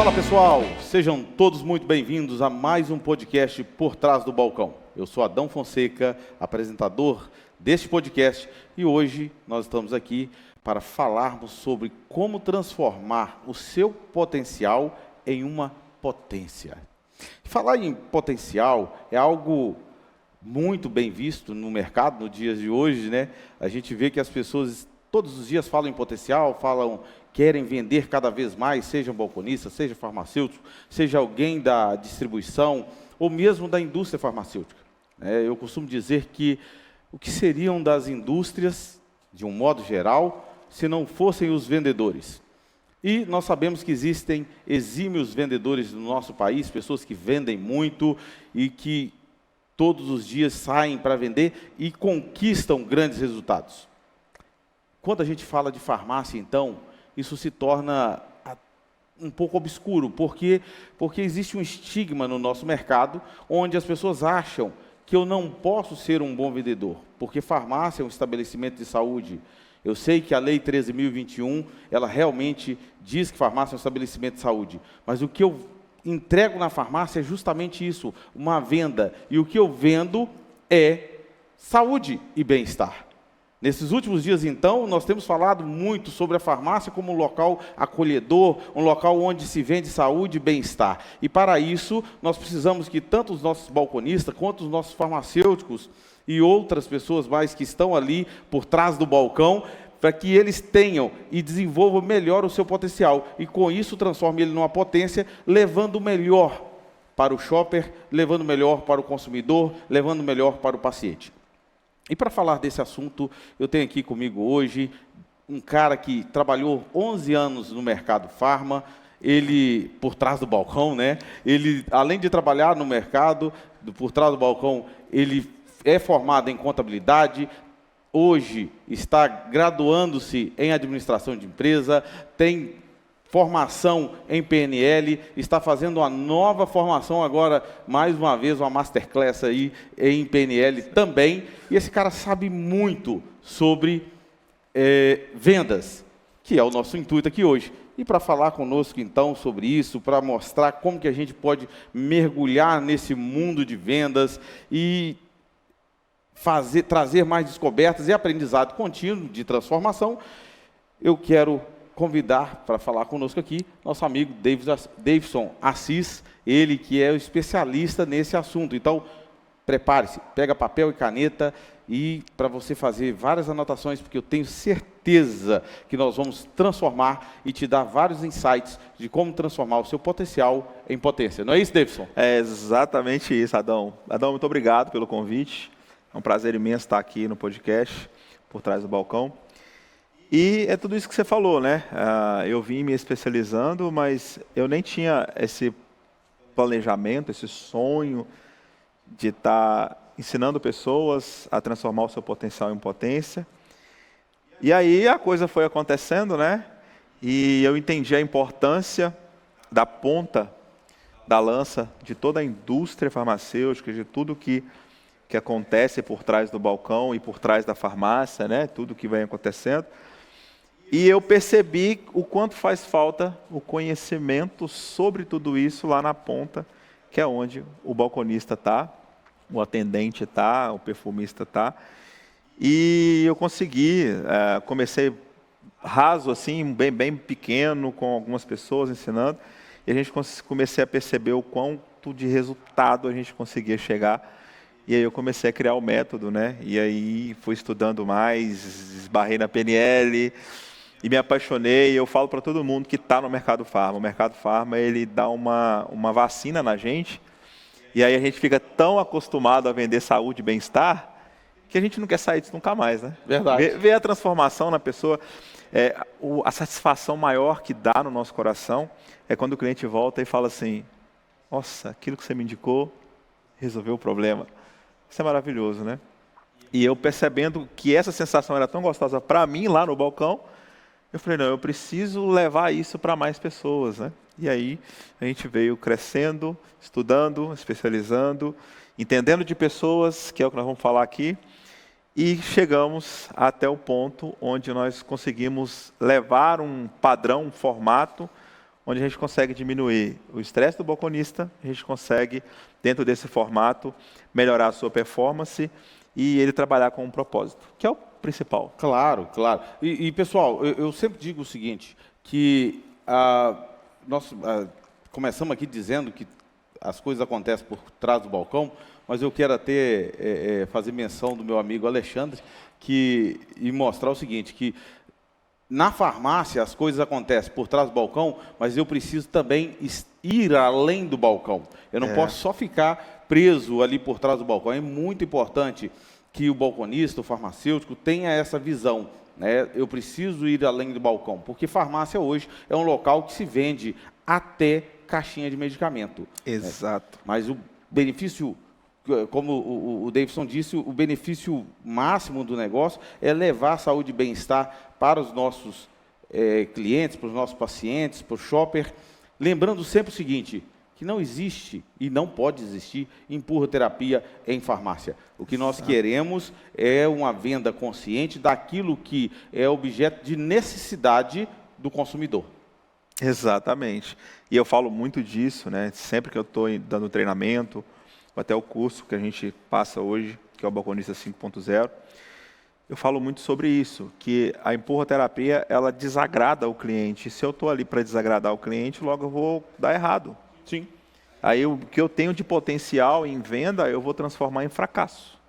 Fala pessoal, sejam todos muito bem-vindos a mais um podcast Por Trás do Balcão. Eu sou Adão Fonseca, apresentador deste podcast, e hoje nós estamos aqui para falarmos sobre como transformar o seu potencial em uma potência. Falar em potencial é algo muito bem visto no mercado nos dias de hoje, né? A gente vê que as pessoas todos os dias falam em potencial, querem vender cada vez mais, seja um balconista, seja farmacêutico, seja alguém da distribuição ou mesmo da indústria farmacêutica. Eu costumo dizer que o que seriam das indústrias, de um modo geral, se não fossem os vendedores? E nós sabemos que existem exímios vendedores no nosso país, pessoas que vendem muito e que todos os dias saem para vender e conquistam grandes resultados. Quando a gente fala de farmácia, então, isso se torna um pouco obscuro, porque existe um estigma no nosso mercado, onde as pessoas acham que eu não posso ser um bom vendedor, porque farmácia é um estabelecimento de saúde. Eu sei que a Lei 13.021, ela realmente diz que farmácia é um estabelecimento de saúde, mas o que eu entrego na farmácia é justamente isso, uma venda, e o que eu vendo é saúde e bem-estar. Nesses últimos dias, então, nós temos falado muito sobre a farmácia como um local acolhedor, um local onde se vende saúde e bem-estar. E para isso, nós precisamos que tanto os nossos balconistas, quanto os nossos farmacêuticos e outras pessoas mais que estão ali por trás do balcão, para que eles tenham e desenvolvam melhor o seu potencial. E com isso, transforme ele numa potência, levando o melhor para o shopper, levando o melhor para o consumidor, levando o melhor para o paciente. E para falar desse assunto, eu tenho aqui comigo hoje um cara que trabalhou 11 anos no mercado farma, ele, por trás do balcão, né? Ele, além de trabalhar no mercado, por trás do balcão, ele é formado em contabilidade, hoje está graduando-se em administração de empresa, tem formação em PNL, está fazendo uma nova formação agora, mais uma vez, uma masterclass aí em PNL também. E esse cara sabe muito sobre vendas, que é o nosso intuito aqui hoje. E para falar conosco, então, sobre isso, para mostrar como que a gente pode mergulhar nesse mundo de vendas e trazer mais descobertas e aprendizado contínuo de transformação, eu quero convidar para falar conosco aqui nosso amigo Davidson Assis, ele que é o especialista nesse assunto. Então, prepare-se, pega papel e caneta e para você fazer várias anotações, porque eu tenho certeza que nós vamos transformar e te dar vários insights de como transformar o seu potencial em potência. Não é isso, Davidson? É exatamente isso, Adão. Adão, muito obrigado pelo convite. É um prazer imenso estar aqui no podcast, Por Trás do Balcão. E é tudo isso que você falou, né? Eu vim me especializando, mas eu nem tinha esse planejamento, esse sonho de estar ensinando pessoas a transformar o seu potencial em potência. E aí a coisa foi acontecendo, né? E eu entendi a importância da ponta da lança de toda a indústria farmacêutica, de tudo que acontece por trás do balcão e por trás da farmácia, né? Tudo que vem acontecendo. E eu percebi o quanto faz falta o conhecimento sobre tudo isso lá na ponta, que é onde o balconista está, o atendente está, o perfumista está. E eu consegui, comecei raso, assim, bem pequeno, com algumas pessoas ensinando, e a gente comecei a perceber o quanto de resultado a gente conseguia chegar. E aí eu comecei a criar o método, né? E aí fui estudando mais, esbarrei na PNL e me apaixonei. Eu falo para todo mundo que está no mercado farma. O mercado farma, ele dá uma vacina na gente, e aí a gente fica tão acostumado a vender saúde e bem-estar que a gente não quer sair disso nunca mais, né? Verdade. Ver a transformação na pessoa, a satisfação maior que dá no nosso coração é quando o cliente volta e fala assim: nossa, aquilo que você me indicou resolveu o problema. Isso é maravilhoso, né? E eu percebendo que essa sensação era tão gostosa para mim lá no balcão, eu falei, não, eu preciso levar isso para mais pessoas, né? E aí a gente veio crescendo, estudando, especializando, entendendo de pessoas, que é o que nós vamos falar aqui, e chegamos até o ponto onde nós conseguimos levar um padrão, um formato, onde a gente consegue diminuir o estresse do balconista, a gente consegue, dentro desse formato, melhorar a sua performance e ele trabalhar com um propósito, que é o principal. Claro, claro. E pessoal, eu sempre digo o seguinte, que nós começamos aqui dizendo que as coisas acontecem por trás do balcão, mas eu quero até fazer menção do meu amigo Alexandre e mostrar o seguinte, que na farmácia as coisas acontecem por trás do balcão, mas eu preciso também ir além do balcão. Eu não posso só ficar preso ali por trás do balcão. É muito importante que o balconista, o farmacêutico, tenha essa visão, né? Eu preciso ir além do balcão, porque farmácia hoje é um local que se vende até caixinha de medicamento. Exato. Né? Mas o benefício, como o Davidson disse, o benefício máximo do negócio é levar saúde e bem-estar para os nossos clientes, para os nossos pacientes, para o shopper. Lembrando sempre o seguinte, que não existe e não pode existir empurroterapia em farmácia. O que nós queremos é uma venda consciente daquilo que é objeto de necessidade do consumidor. Exatamente. E eu falo muito disso, né? Sempre que eu estou dando treinamento, ou até o curso que a gente passa hoje, que é o Balconista 5.0, eu falo muito sobre isso, que a empurroterapia, ela desagrada o cliente. Se eu estou ali para desagradar o cliente, logo eu vou dar errado. Sim. Aí o que eu tenho de potencial em venda, eu vou transformar em fracasso.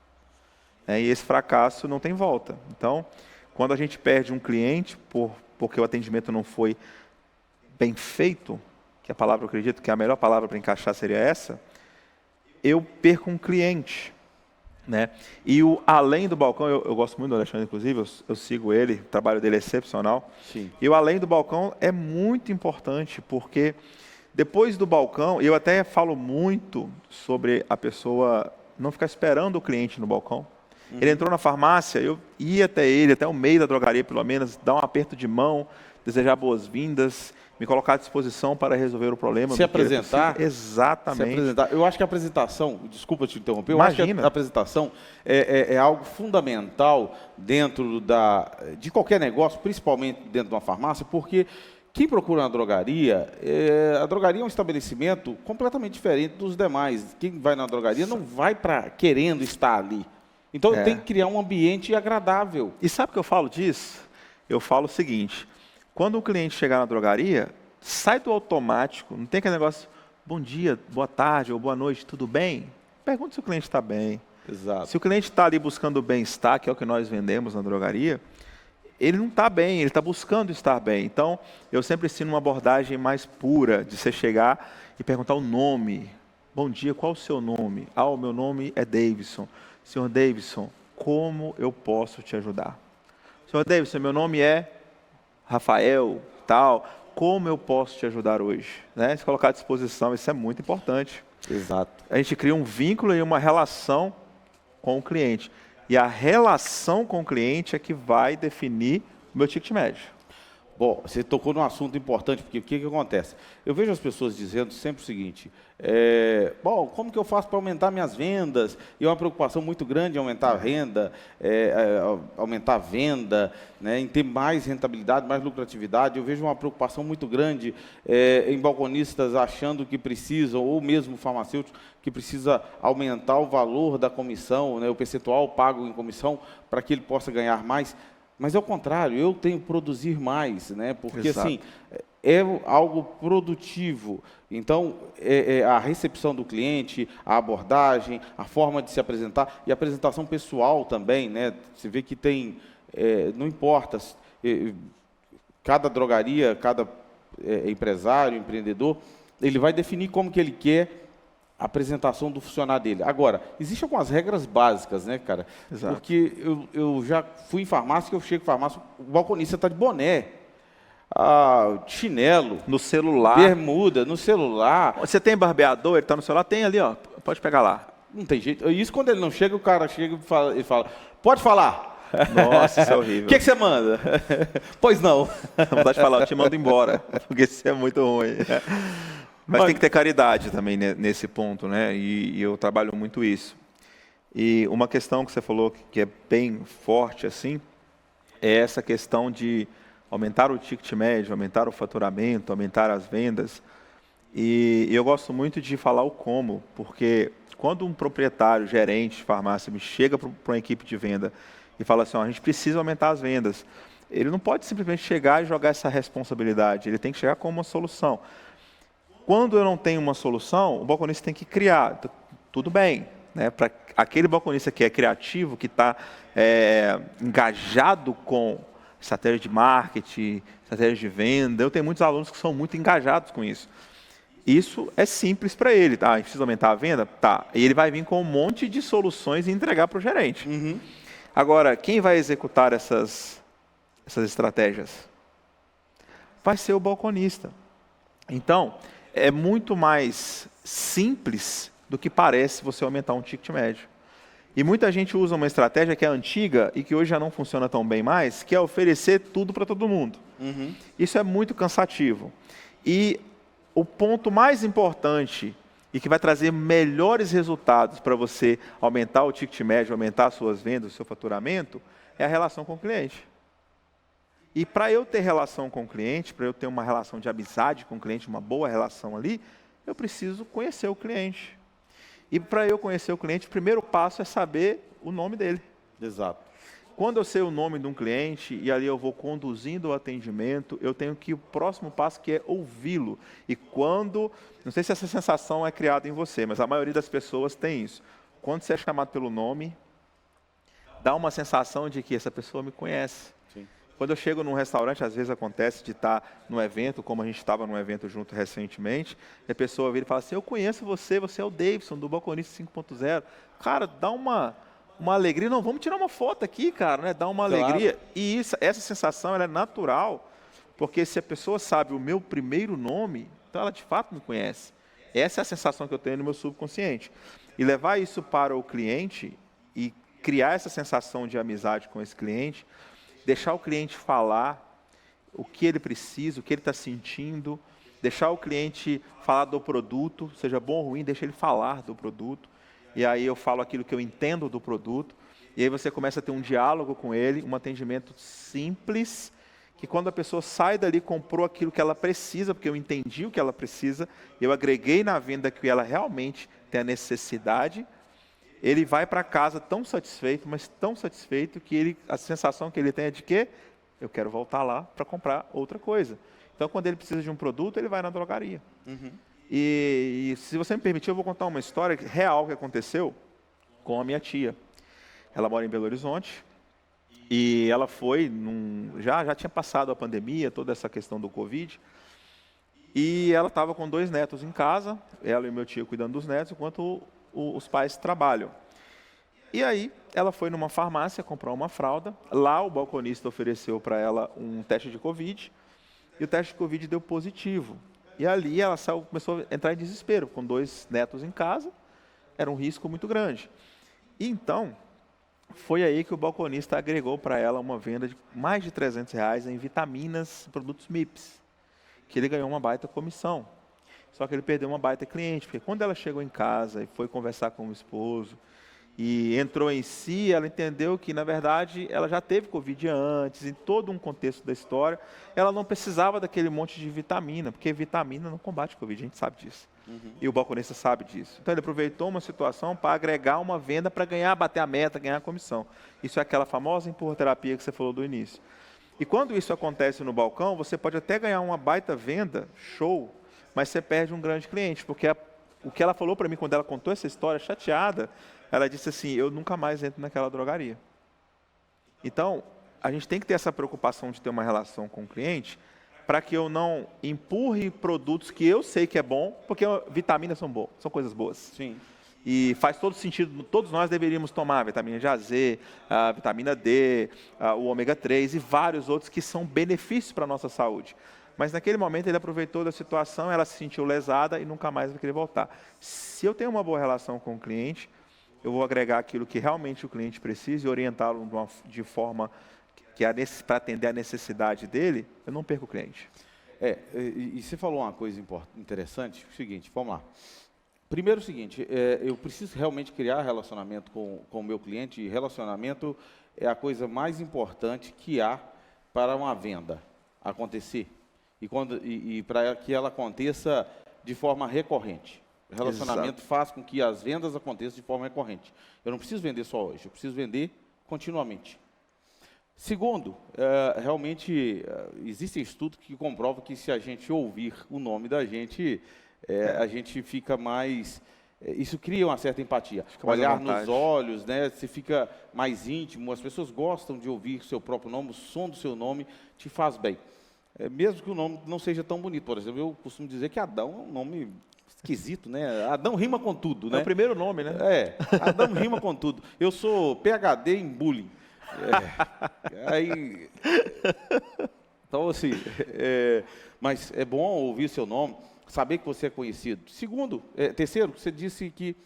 E esse fracasso não tem volta. Então, quando a gente perde um cliente porque o atendimento não foi bem feito, que a palavra, eu acredito que a melhor palavra para encaixar seria essa, eu perco um cliente. Né? E o além do balcão, eu gosto muito do Alexandre, inclusive, eu sigo ele, o trabalho dele é excepcional. Sim. E o além do balcão é muito importante, porque depois do balcão, eu até falo muito sobre a pessoa não ficar esperando o cliente no balcão. Ele entrou na farmácia, eu ia até ele, até o meio da drogaria pelo menos, dar um aperto de mão, desejar boas-vindas, me colocar à disposição para resolver o problema. Se apresentar. Exatamente. Se apresentar. Eu acho que a apresentação, desculpa te interromper, Imagina. eu acho que a apresentação é algo fundamental dentro de qualquer negócio, principalmente dentro de uma farmácia, porque quem procura uma drogaria, a drogaria é um estabelecimento completamente diferente dos demais. Quem vai na drogaria não vai querendo estar ali. Então, tem que criar um ambiente agradável. E sabe o que eu falo disso? Eu falo o seguinte, quando o cliente chegar na drogaria, sai do automático, não tem aquele negócio, bom dia, boa tarde ou boa noite, tudo bem? Pergunta se o cliente está bem. Exato. Se o cliente está ali buscando o bem-estar, que é o que nós vendemos na drogaria, ele não está bem, ele está buscando estar bem. Então, eu sempre ensino uma abordagem mais pura, de você chegar e perguntar o nome. Bom dia, qual o seu nome? O meu nome é Davidson. Senhor Davidson, como eu posso te ajudar? Senhor Davidson, meu nome é Rafael, tal. Como eu posso te ajudar hoje? Né? Se colocar à disposição, isso é muito importante. Exato. A gente cria um vínculo e uma relação com o cliente. E a relação com o cliente é que vai definir o meu ticket médio. Bom, você tocou num assunto importante, porque o que acontece? Eu vejo as pessoas dizendo sempre o seguinte, bom, como que eu faço para aumentar minhas vendas? E é uma preocupação muito grande em aumentar a renda, aumentar a venda, né, em ter mais rentabilidade, mais lucratividade. Eu vejo uma preocupação muito grande em balconistas achando que precisam, ou mesmo farmacêuticos, que precisa aumentar o valor da comissão, né, o percentual pago em comissão, para que ele possa ganhar mais. Mas é o contrário, eu tenho que produzir mais, né? Porque Exato. assim, é algo produtivo. Então, a recepção do cliente, a abordagem, a forma de se apresentar e a apresentação pessoal também, né? Você vê que tem, não importa, cada drogaria, cada empresário, empreendedor, ele vai definir como que ele quer a apresentação do funcionário dele. Agora, existem algumas regras básicas, né, cara? Exato. Porque eu já fui em farmácia, que eu chego em farmácia, o balconista está de boné, chinelo, No celular. bermuda, no celular. Você tem barbeador, ele está no celular? Tem ali, ó. Pode pegar lá. Não tem jeito. Isso quando ele não chega, o cara chega e fala, pode falar. Nossa, isso é horrível. O que você manda? Pois não. Não vontade de falar, eu te mando embora, porque isso é muito ruim. Mas tem que ter caridade também nesse ponto, né? E eu trabalho muito isso. E uma questão que você falou que é bem forte, assim, é essa questão de aumentar o ticket médio, aumentar o faturamento, aumentar as vendas. E eu gosto muito de falar o como, porque quando um proprietário, gerente de farmácia me chega para uma equipe de venda e fala assim, ó, a gente precisa aumentar as vendas, ele não pode simplesmente chegar e jogar essa responsabilidade, ele tem que chegar com uma solução. Quando eu não tenho uma solução, o balconista tem que criar. Tudo bem, né? Para aquele balconista que é criativo, que está engajado com estratégia de marketing, estratégia de venda, eu tenho muitos alunos que são muito engajados com isso. Isso é simples para ele, tá? A gente precisa aumentar a venda? Tá. E ele vai vir com um monte de soluções e entregar para o gerente. Uhum. Agora, quem vai executar essas estratégias? Vai ser o balconista. Então, é muito mais simples do que parece você aumentar um ticket médio. E muita gente usa uma estratégia que é antiga e que hoje já não funciona tão bem mais, que é oferecer tudo para todo mundo. Uhum. Isso é muito cansativo. E o ponto mais importante e que vai trazer melhores resultados para você aumentar o ticket médio, aumentar as suas vendas, o seu faturamento, é a relação com o cliente. E para eu ter relação com o cliente, para eu ter uma relação de amizade com o cliente, uma boa relação ali, eu preciso conhecer o cliente. E para eu conhecer o cliente, o primeiro passo é saber o nome dele. Exato. Quando eu sei o nome de um cliente e ali eu vou conduzindo o atendimento, eu tenho que o próximo passo que é ouvi-lo. E quando, não sei se essa sensação é criada em você, mas a maioria das pessoas tem isso. Quando você é chamado pelo nome, dá uma sensação de que essa pessoa me conhece. Sim. Quando eu chego num restaurante, às vezes acontece de estar num evento, como a gente estava num evento junto recentemente, e a pessoa vira e fala assim, eu conheço você, você é o Davidson, do Balconista 5.0. Cara, dá uma alegria, não, vamos tirar uma foto aqui, cara, né? Dá uma alegria. E essa sensação ela é natural, porque se a pessoa sabe o meu primeiro nome, então ela de fato me conhece. Essa é a sensação que eu tenho no meu subconsciente. E levar isso para o cliente e criar essa sensação de amizade com esse cliente, deixar o cliente falar o que ele precisa, o que ele está sentindo, deixar o cliente falar do produto, seja bom ou ruim, deixa ele falar do produto. E aí eu falo aquilo que eu entendo do produto, e aí você começa a ter um diálogo com ele, um atendimento simples, que quando a pessoa sai dali, comprou aquilo que ela precisa, porque eu entendi o que ela precisa, eu agreguei na venda que ela realmente tem a necessidade, ele vai para casa tão satisfeito, mas tão satisfeito, que a sensação que ele tem é de que eu quero voltar lá para comprar outra coisa. Então, quando ele precisa de um produto, ele vai na drogaria. Uhum. E se você me permitir, eu vou contar uma história real que aconteceu com a minha tia. Ela mora em Belo Horizonte e ela foi, já tinha passado a pandemia, toda essa questão do Covid, e ela estava com 2 netos em casa, ela e meu tio cuidando dos netos, enquanto os pais trabalham. E aí, ela foi numa farmácia comprar uma fralda, lá o balconista ofereceu para ela um teste de Covid, e o teste de Covid deu positivo. E ali ela começou a entrar em desespero, com 2 netos em casa, era um risco muito grande. E então, foi aí que o balconista agregou para ela uma venda de mais de R$300 em vitaminas e produtos MIPS, que ele ganhou uma baita comissão. Só que ele perdeu uma baita cliente, porque quando ela chegou em casa e foi conversar com o esposo, e entrou em si, ela entendeu que, na verdade, ela já teve Covid antes, em todo um contexto da história, ela não precisava daquele monte de vitamina, porque vitamina não combate Covid, a gente sabe disso. Uhum. E o balconista sabe disso. Então, ele aproveitou uma situação para agregar uma venda para bater a meta, ganhar a comissão. Isso é aquela famosa empurroterapia que você falou do início. E quando isso acontece no balcão, você pode até ganhar uma baita venda, show, mas você perde um grande cliente, porque o que ela falou para mim quando ela contou essa história, chateada, ela disse assim, eu nunca mais entro naquela drogaria. Então, a gente tem que ter essa preocupação de ter uma relação com o cliente, para que eu não empurre produtos que eu sei que é bom, porque vitaminas são boas, são coisas boas. Sim. E faz todo sentido, todos nós deveríamos tomar a vitamina de AZ, a vitamina D, o ômega 3 e vários outros que são benefícios para a nossa saúde. Mas naquele momento ele aproveitou da situação, ela se sentiu lesada e nunca mais vai querer voltar. Se eu tenho uma boa relação com o cliente, eu vou agregar aquilo que realmente o cliente precisa e orientá-lo de forma que para atender a necessidade dele, eu não perco o cliente. E você falou uma coisa interessante, o seguinte, vamos lá. Primeiro o seguinte, eu preciso realmente criar relacionamento com o meu cliente, e relacionamento é a coisa mais importante que há para uma venda. acontecer. E para que ela aconteça de forma recorrente. O relacionamento faz com que as vendas aconteçam de forma recorrente. Eu não preciso vender só hoje, eu preciso vender continuamente. Segundo, realmente existem estudos que comprovam que se a gente ouvir o nome da gente, a gente fica mais... Isso cria uma certa empatia. Olhar nos olhos, né? Você fica mais íntimo, as pessoas gostam de ouvir o seu próprio nome, o som do seu nome te faz bem. Mesmo que o nome não seja tão bonito. Por exemplo, eu costumo dizer que Adão é um nome esquisito, né? Adão rima com tudo, né? É o primeiro nome, né? Adão rima com tudo. Eu sou PhD em bullying. Então, assim, mas é bom ouvir seu nome, saber que você é conhecido. Terceiro, você disse que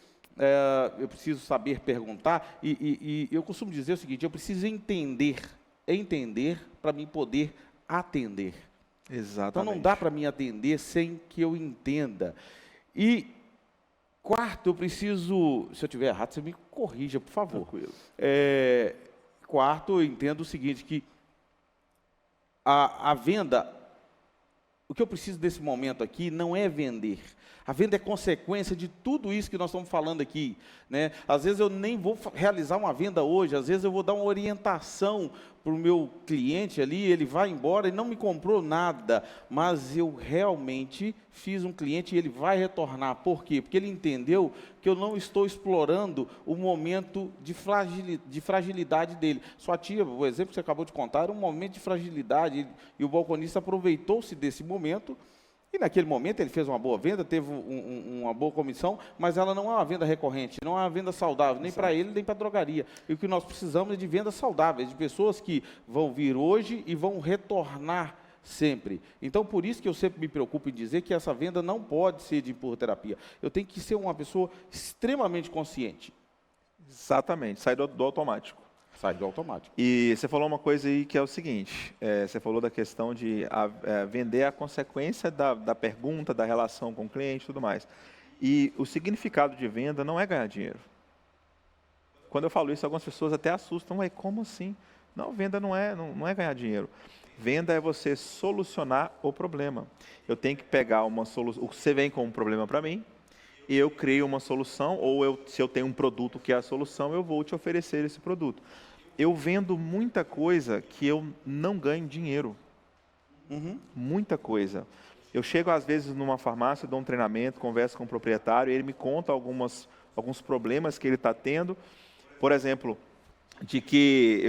eu preciso saber perguntar, e eu costumo dizer o seguinte, eu preciso entender para mim poder atender. Exatamente. Então não dá para mim atender sem que eu entenda. E quarto, eu preciso, se eu estiver errado, você me corrija, por favor. Tranquilo. Quarto, eu entendo o seguinte, que a venda, o que eu preciso nesse momento aqui não é vender. A venda é consequência de tudo isso que nós estamos falando aqui, né? Às vezes eu nem vou realizar uma venda hoje, às vezes eu vou dar uma orientação para o meu cliente ali, ele vai embora e não me comprou nada, mas eu realmente fiz um cliente e ele vai retornar. Por quê? Porque ele entendeu que eu não estou explorando o momento de fragilidade dele. Sua tia, o exemplo que você acabou de contar, era um momento de fragilidade e o balconista aproveitou-se desse momento. E naquele momento ele fez uma boa venda, teve uma boa comissão, mas ela não é uma venda recorrente, não é uma venda saudável, nem para ele, nem para a drogaria. E o que nós precisamos é de vendas saudáveis, de pessoas que vão vir hoje e vão retornar sempre. Então, por isso que eu sempre me preocupo em dizer que essa venda não pode ser de empurroterapia. Eu tenho que ser uma pessoa extremamente consciente. Exatamente, sai do automático. Sai do automático. E você falou uma coisa aí que é o seguinte, você falou da questão de vender a consequência da pergunta, da relação com o cliente e tudo mais. E o significado de venda não é ganhar dinheiro. Quando eu falo isso, algumas pessoas até assustam, ué, como assim? Não, venda não é ganhar dinheiro. Venda é você solucionar o problema. Eu tenho que pegar uma solução, você vem com um problema para mim, e eu crio uma solução, ou se eu tenho um produto que é a solução, eu vou te oferecer esse produto. Eu vendo muita coisa que eu não ganho dinheiro. Muita coisa. Eu chego às vezes numa farmácia, dou um treinamento, converso com o proprietário, ele me conta alguns problemas que ele está tendo. Por exemplo, de que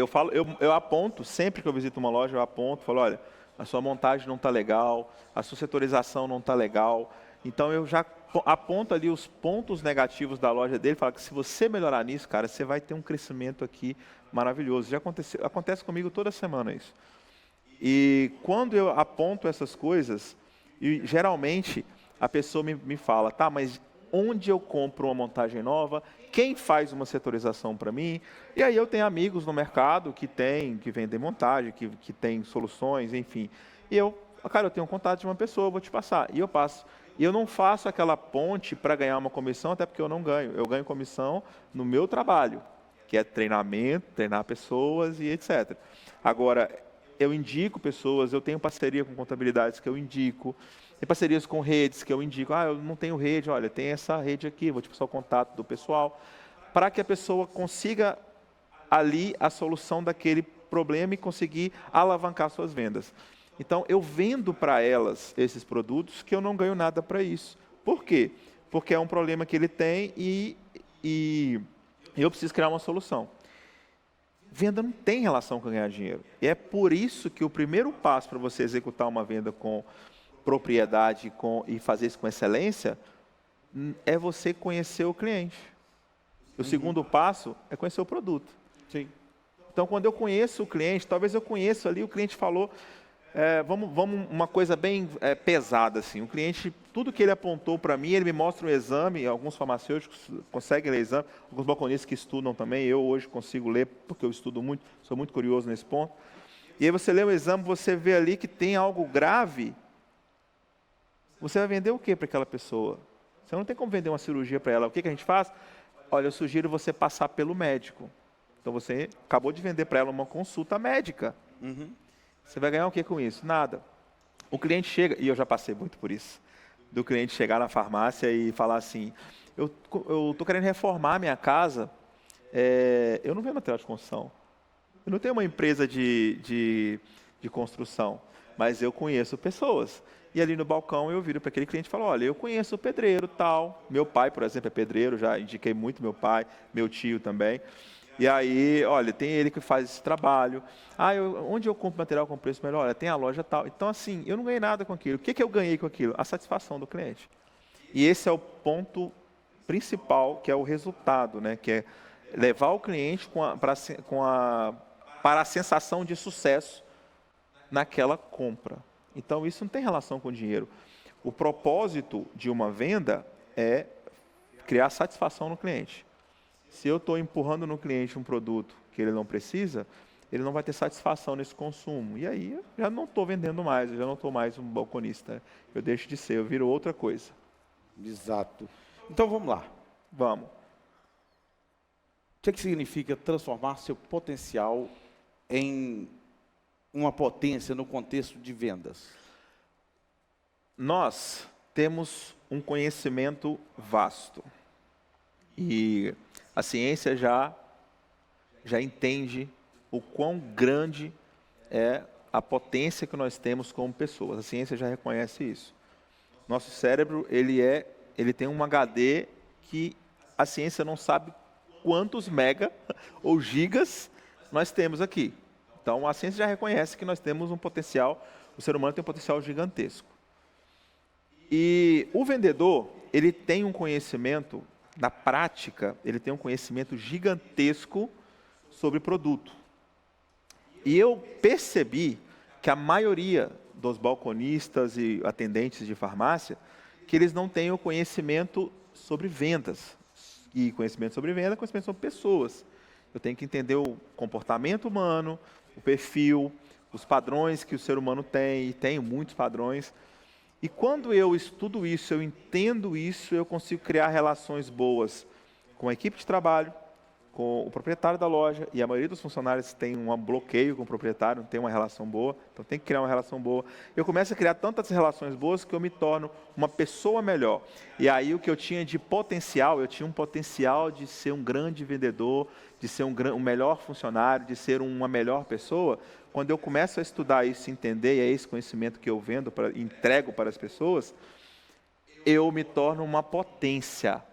eu aponto, sempre que eu visito uma loja, eu aponto, falo, olha, a sua montagem não está legal, a sua setorização não está legal. Então eu já aponto ali os pontos negativos da loja dele, falo que se você melhorar nisso, cara, você vai ter um crescimento aqui maravilhoso. Já acontece comigo toda semana isso. E quando eu aponto essas coisas, e geralmente a pessoa me fala, tá, mas onde eu compro uma montagem nova? Quem faz uma setorização para mim? E aí eu tenho amigos no mercado que vendem montagem, que tem soluções, enfim. E eu tenho um contato de uma pessoa, eu vou te passar. E eu passo. E eu não faço aquela ponte para ganhar uma comissão, até porque eu não ganho. Eu ganho comissão no meu trabalho, que é treinamento, treinar pessoas e etc. Agora, eu indico pessoas, eu tenho parceria com contabilidades que eu indico, tem parcerias com redes que eu indico. Eu não tenho rede, olha, tem essa rede aqui, vou te passar o contato do pessoal, para que a pessoa consiga ali a solução daquele problema e conseguir alavancar suas vendas. Então, eu vendo para elas esses produtos que eu não ganho nada para isso. Por quê? Porque é um problema que ele tem e eu preciso criar uma solução. Venda não tem relação com ganhar dinheiro. E é por isso que o primeiro passo para você executar uma venda com propriedade e fazer isso com excelência é você conhecer o cliente. O segundo passo é conhecer o produto. Sim. Então, quando eu conheço o cliente, talvez eu conheça ali, o cliente falou... vamos uma coisa bem pesada assim. O cliente, tudo que ele apontou para mim, ele me mostra um exame. Alguns farmacêuticos conseguem ler exame, alguns balconistas que estudam também. Eu hoje consigo ler porque eu estudo muito, sou muito curioso nesse ponto. E aí você lê o exame, você vê ali que tem algo grave. Você vai vender o que para aquela pessoa? Você não tem como vender uma cirurgia para ela. O que a gente faz? Olha, eu sugiro você passar pelo médico. Então você acabou de vender para ela uma consulta médica. Você vai ganhar o que com isso? Nada. O cliente chega, e eu já passei muito por isso, do cliente chegar na farmácia e falar assim, eu estou querendo reformar minha casa, eu não vendo material de construção, eu não tenho uma empresa de construção, mas eu conheço pessoas. E ali no balcão eu viro para aquele cliente e falo, olha, eu conheço o pedreiro tal, meu pai, por exemplo, é pedreiro, já indiquei muito meu pai, meu tio também. E aí, olha, tem ele que faz esse trabalho. Onde eu compro material com preço melhor? Olha, tem a loja tal. Então, assim, eu não ganhei nada com aquilo. O que eu ganhei com aquilo? A satisfação do cliente. E esse é o ponto principal, que é o resultado, né? Que é levar o cliente para a sensação de sucesso naquela compra. Então, isso não tem relação com dinheiro. O propósito de uma venda é criar satisfação no cliente. Se eu estou empurrando no cliente um produto que ele não precisa, ele não vai ter satisfação nesse consumo. E aí, eu já não estou vendendo mais, eu já não estou mais um balconista. Eu deixo de ser, eu viro outra coisa. Exato. Então, vamos lá. Vamos. O que significa transformar seu potencial em uma potência no contexto de vendas? Nós temos um conhecimento vasto. E a ciência já entende o quão grande é a potência que nós temos como pessoas. A ciência já reconhece isso. Nosso cérebro, ele tem um HD que a ciência não sabe quantos mega ou gigas nós temos aqui. Então, a ciência já reconhece que nós temos um potencial, o ser humano tem um potencial gigantesco. E o vendedor, ele tem um conhecimento, na prática, ele tem um conhecimento gigantesco sobre produto. E eu percebi que a maioria dos balconistas e atendentes de farmácia, que eles não têm o conhecimento sobre vendas. E conhecimento sobre venda, conhecimento sobre pessoas. Eu tenho que entender o comportamento humano, o perfil, os padrões que o ser humano tem, e tem muitos padrões. E quando eu estudo isso, eu entendo isso, eu consigo criar relações boas com a equipe de trabalho, com o proprietário da loja, e a maioria dos funcionários tem um bloqueio com o proprietário, não tem uma relação boa, então tem que criar uma relação boa. Eu começo a criar tantas relações boas que eu me torno uma pessoa melhor. E aí o que eu tinha de potencial, eu tinha um potencial de ser um grande vendedor, de ser um melhor funcionário, de ser uma melhor pessoa. Quando eu começo a estudar isso, entender, e é esse conhecimento que eu entrego para as pessoas, eu me torno uma potência.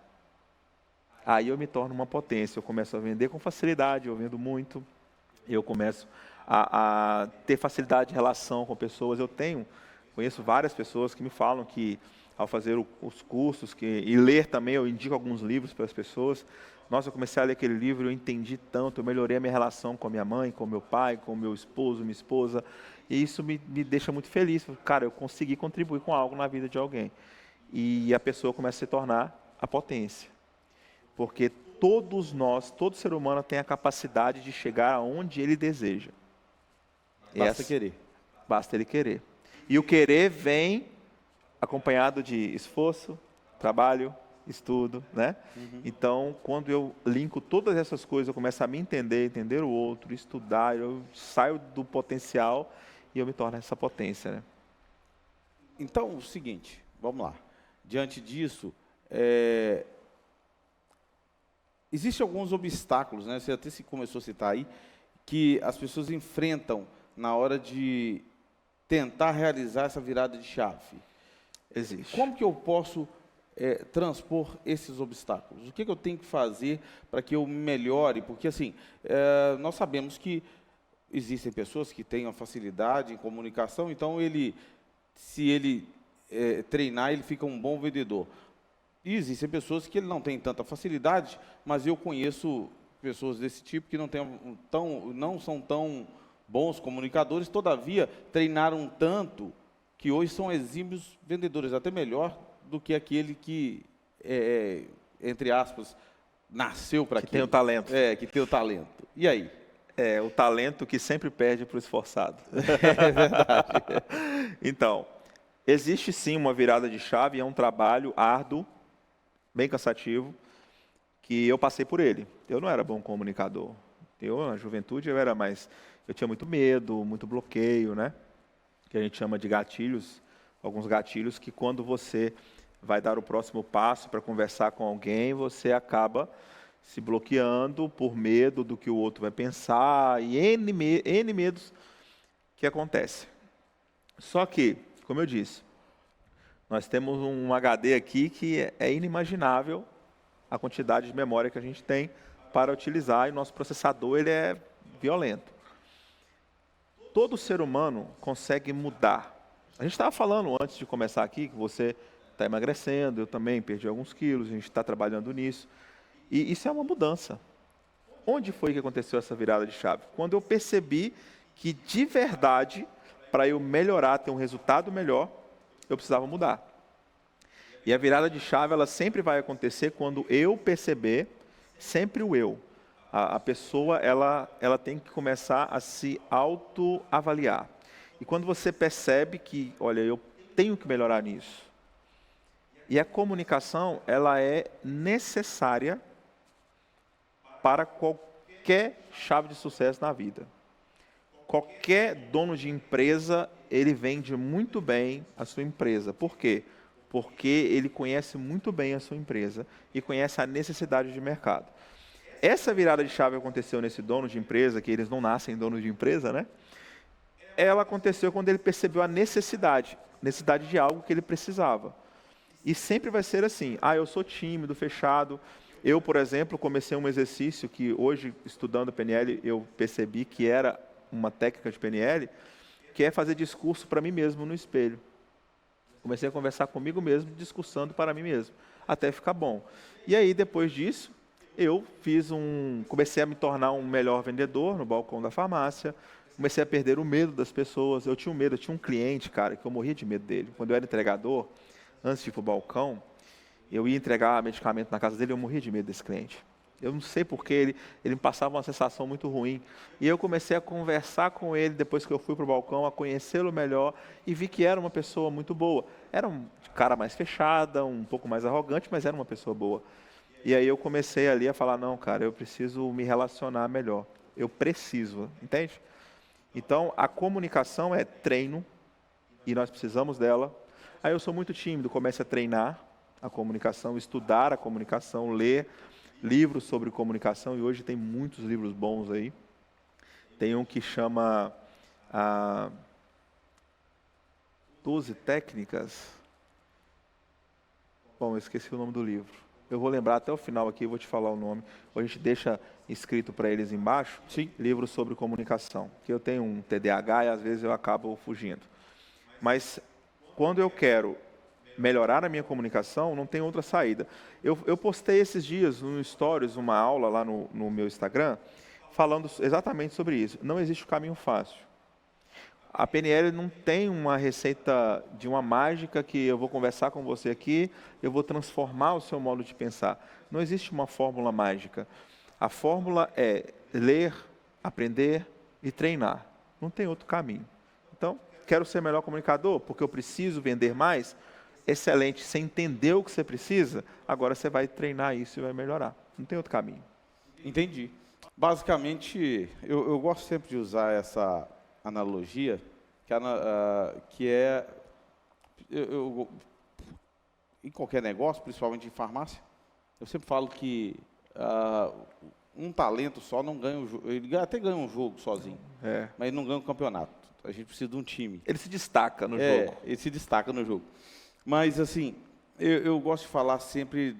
Aí eu me torno uma potência, eu começo a vender com facilidade, eu vendo muito, eu começo a ter facilidade de relação com pessoas. Conheço várias pessoas que me falam que ao fazer os cursos e ler também, eu indico alguns livros para as pessoas. Nossa, eu comecei a ler aquele livro, eu entendi tanto, eu melhorei a minha relação com a minha mãe, com o meu pai, com o meu esposo, minha esposa, e isso me deixa muito feliz. Cara, eu consegui contribuir com algo na vida de alguém. E a pessoa começa a se tornar a potência. Porque todos nós, todo ser humano tem a capacidade de chegar aonde ele deseja. Basta querer. Basta ele querer. E o querer vem acompanhado de esforço, trabalho, estudo, né? Uhum. Então, quando eu linko todas essas coisas, eu começo a me entender o outro, estudar, eu saio do potencial e eu me torno essa potência, né? Então, o seguinte, vamos lá. Diante disso, existem alguns obstáculos, né? Você até começou a citar aí, que as pessoas enfrentam na hora de tentar realizar essa virada de chave. Existe. Como que eu posso transpor esses obstáculos? O que eu tenho que fazer para que eu melhore? Porque, assim, nós sabemos que existem pessoas que têm uma facilidade em comunicação, então se ele treinar, ele fica um bom vendedor. E existem pessoas que ele não tem tanta facilidade, mas eu conheço pessoas desse tipo que não são tão bons comunicadores, todavia treinaram tanto que hoje são exímios vendedores, até melhor do que aquele que, entre aspas, nasceu para aquilo. Que tem o talento. Que tem o talento. E aí? O talento que sempre perde para o esforçado. É verdade. Então, existe sim uma virada de chave, é um trabalho árduo, bem cansativo, que eu passei por ele. Eu não era bom comunicador. Na juventude, eu Eu tinha muito medo, muito bloqueio, né? Que a gente chama de gatilhos, alguns gatilhos que quando você vai dar o próximo passo para conversar com alguém, você acaba se bloqueando por medo do que o outro vai pensar e N medos que acontecem. Só que, como eu disse, nós temos um HD aqui que é inimaginável a quantidade de memória que a gente tem para utilizar, e o nosso processador ele é violento. Todo ser humano consegue mudar. A gente estava falando antes de começar aqui que você está emagrecendo, eu também perdi alguns quilos, a gente está trabalhando nisso. E isso é uma mudança. Onde foi que aconteceu essa virada de chave? Quando eu percebi que, de verdade, para eu melhorar, ter um resultado melhor, eu precisava mudar. E a virada de chave, ela sempre vai acontecer quando eu perceber, sempre o eu. A pessoa, ela tem que começar a se autoavaliar. E quando você percebe que, olha, eu tenho que melhorar nisso. E a comunicação, ela é necessária para qualquer chave de sucesso na vida. Qualquer dono de empresa, ele vende muito bem a sua empresa. Por quê? Porque ele conhece muito bem a sua empresa e conhece a necessidade de mercado. Essa virada de chave aconteceu nesse dono de empresa, que eles não nascem donos de empresa, né? Ela aconteceu quando ele percebeu a necessidade de algo que ele precisava. E sempre vai ser assim, eu sou tímido, fechado. Eu, por exemplo, comecei um exercício que hoje, estudando PNL, eu percebi que era uma técnica de PNL, que é fazer discurso para mim mesmo no espelho. Comecei a conversar comigo mesmo, discursando para mim mesmo, até ficar bom. E aí, depois disso, eu comecei a me tornar um melhor vendedor no balcão da farmácia, comecei a perder o medo das pessoas. Eu tinha um cliente, cara, que eu morria de medo dele. Quando eu era entregador, antes de ir para o balcão, eu ia entregar medicamento na casa dele, eu morria de medo desse cliente. Eu não sei porquê, ele me passava uma sensação muito ruim. E eu comecei a conversar com ele, depois que eu fui para o balcão, a conhecê-lo melhor, e vi que era uma pessoa muito boa. Era um cara mais fechada, um pouco mais arrogante, mas era uma pessoa boa. E aí eu comecei ali a falar, não, cara, eu preciso me relacionar melhor. Eu preciso, entende? Então, a comunicação é treino, e nós precisamos dela. Aí eu sou muito tímido, comecei a treinar a comunicação, estudar a comunicação, ler livros sobre comunicação, e hoje tem muitos livros bons aí. Tem um que chama 12 técnicas. Bom, eu esqueci o nome do livro. Eu vou lembrar até o final aqui, eu vou te falar o nome. Ou a gente deixa escrito para eles embaixo, Sim. Livros sobre comunicação. Que eu tenho um TDAH e às vezes eu acabo fugindo. Mas quando eu quero melhorar a minha comunicação, não tem outra saída. Eu postei esses dias no Stories uma aula lá no meu Instagram, falando exatamente sobre isso. Não existe o caminho fácil. A PNL não tem uma receita de uma mágica que eu vou conversar com você aqui, eu vou transformar o seu modo de pensar. Não existe uma fórmula mágica. A fórmula é ler, aprender e treinar. Não tem outro caminho. Então, quero ser melhor comunicador porque eu preciso vender mais? Excelente, você entendeu o que você precisa, agora você vai treinar isso e vai melhorar. Não tem outro caminho. Entendi. Basicamente, eu gosto sempre de usar essa analogia, que é, em qualquer negócio, principalmente em farmácia, eu sempre falo que um talento só não ganha o jogo. Ele até ganha um jogo sozinho, mas ele não ganha um campeonato. A gente precisa de um time. Ele se destaca no jogo. Ele se destaca no jogo. Mas, assim, eu gosto de falar sempre,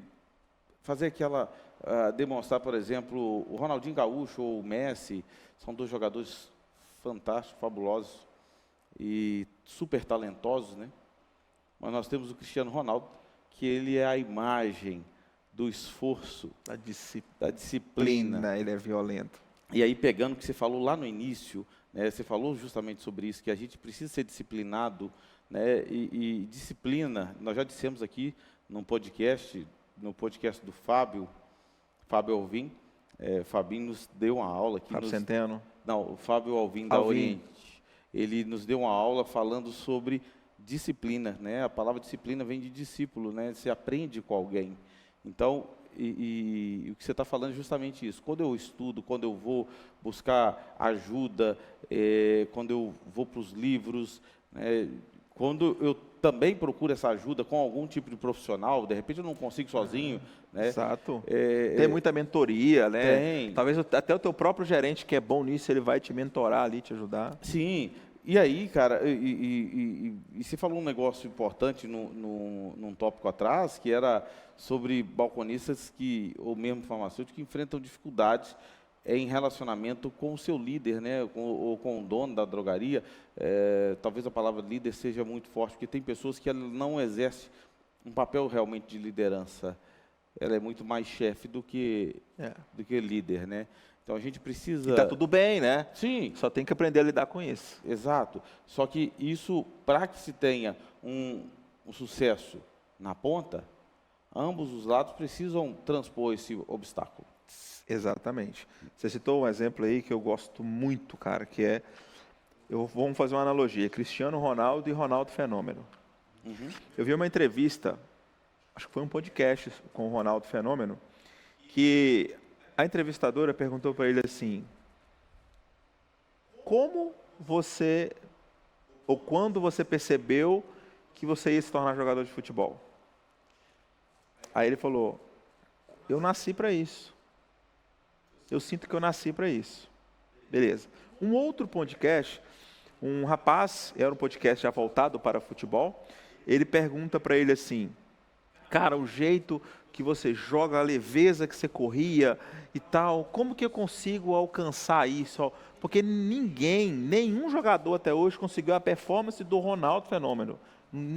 fazer aquela, demonstrar, por exemplo, o Ronaldinho Gaúcho ou o Messi, são dois jogadores fantásticos, fabulosos e super talentosos, né? Mas nós temos o Cristiano Ronaldo, que ele é a imagem do esforço, da disciplina. Ele é violento. E aí, pegando o que você falou lá no início, né, você falou justamente sobre isso, que a gente precisa ser disciplinado, né, e disciplina, nós já dissemos aqui no podcast do Fábio Alvim, Fabinho nos deu uma aula aqui. Fábio Centeno? Não, o Fábio Alvim da Oriente. Ele nos deu uma aula falando sobre disciplina, né? A palavra disciplina vem de discípulo, né? Você aprende com alguém. Então, E o que você está falando é justamente isso. Quando eu estudo, quando eu vou buscar ajuda, quando eu vou para os livros, né, quando eu também procuro essa ajuda com algum tipo de profissional, de repente eu não consigo sozinho, né? Exato. Tem muita mentoria, né? Tem. Talvez até o teu próprio gerente, que é bom nisso, ele vai te mentorar ali, te ajudar. Sim. E aí, cara, você falou um negócio importante num tópico atrás, que era sobre balconistas ou mesmo farmacêuticos que enfrentam dificuldades em relacionamento com o seu líder, né, ou com o dono da drogaria. Talvez a palavra líder seja muito forte, porque tem pessoas que não exercem um papel realmente de liderança. Ela é muito mais chefe do que líder, né? Então a gente precisa... E tá tudo bem, né? Sim. Só tem que aprender a lidar com isso. Exato. Só que isso, para que se tenha um sucesso na ponta, ambos os lados precisam transpor esse obstáculo. Exatamente. Você citou um exemplo aí que eu gosto muito, cara, que é... Vamos fazer uma analogia. Cristiano Ronaldo e Ronaldo Fenômeno. Uhum. Eu vi uma entrevista, acho que foi um podcast com o Ronaldo Fenômeno, que a entrevistadora perguntou para ele assim: como você, ou quando você percebeu que você ia se tornar jogador de futebol? Aí ele falou: eu nasci para isso. Eu sinto que eu nasci para isso. Beleza. Um outro podcast, um rapaz, era um podcast já voltado para futebol, ele pergunta para ele assim: cara, o jeito que você joga, a leveza que você corria e tal, como que eu consigo alcançar isso? Porque nenhum jogador até hoje conseguiu a performance do Ronaldo Fenômeno.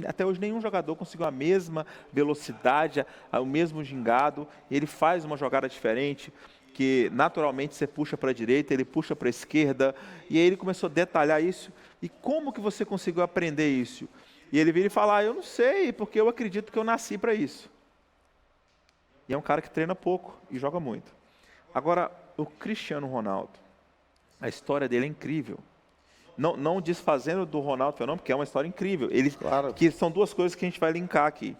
Até hoje nenhum jogador conseguiu a mesma velocidade, o mesmo gingado. Ele faz uma jogada diferente, que naturalmente você puxa para a direita, ele puxa para a esquerda. E aí ele começou a detalhar isso. E como que você conseguiu aprender isso? E ele vira e fala: eu não sei, porque eu acredito que eu nasci para isso. E é um cara que treina pouco e joga muito. Agora, o Cristiano Ronaldo, a história dele é incrível. Não desfazendo do Ronaldo Fenômeno, porque é uma história incrível. Claro. Que são duas coisas que a gente vai linkar aqui.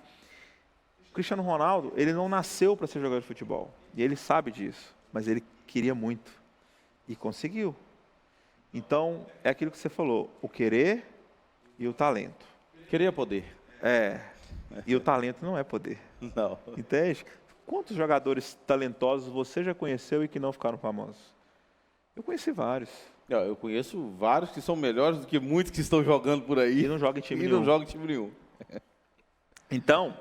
O Cristiano Ronaldo, ele não nasceu para ser jogador de futebol. E ele sabe disso. Mas ele queria muito. E conseguiu. Então, é aquilo que você falou. O querer e o talento. Querer é poder. E o talento não é poder. Não. Entende? Quantos jogadores talentosos você já conheceu e que não ficaram famosos? Eu conheci vários. Eu conheço vários que são melhores do que muitos que estão jogando por aí. E não jogam em time nenhum. E não jogam em time nenhum. Então,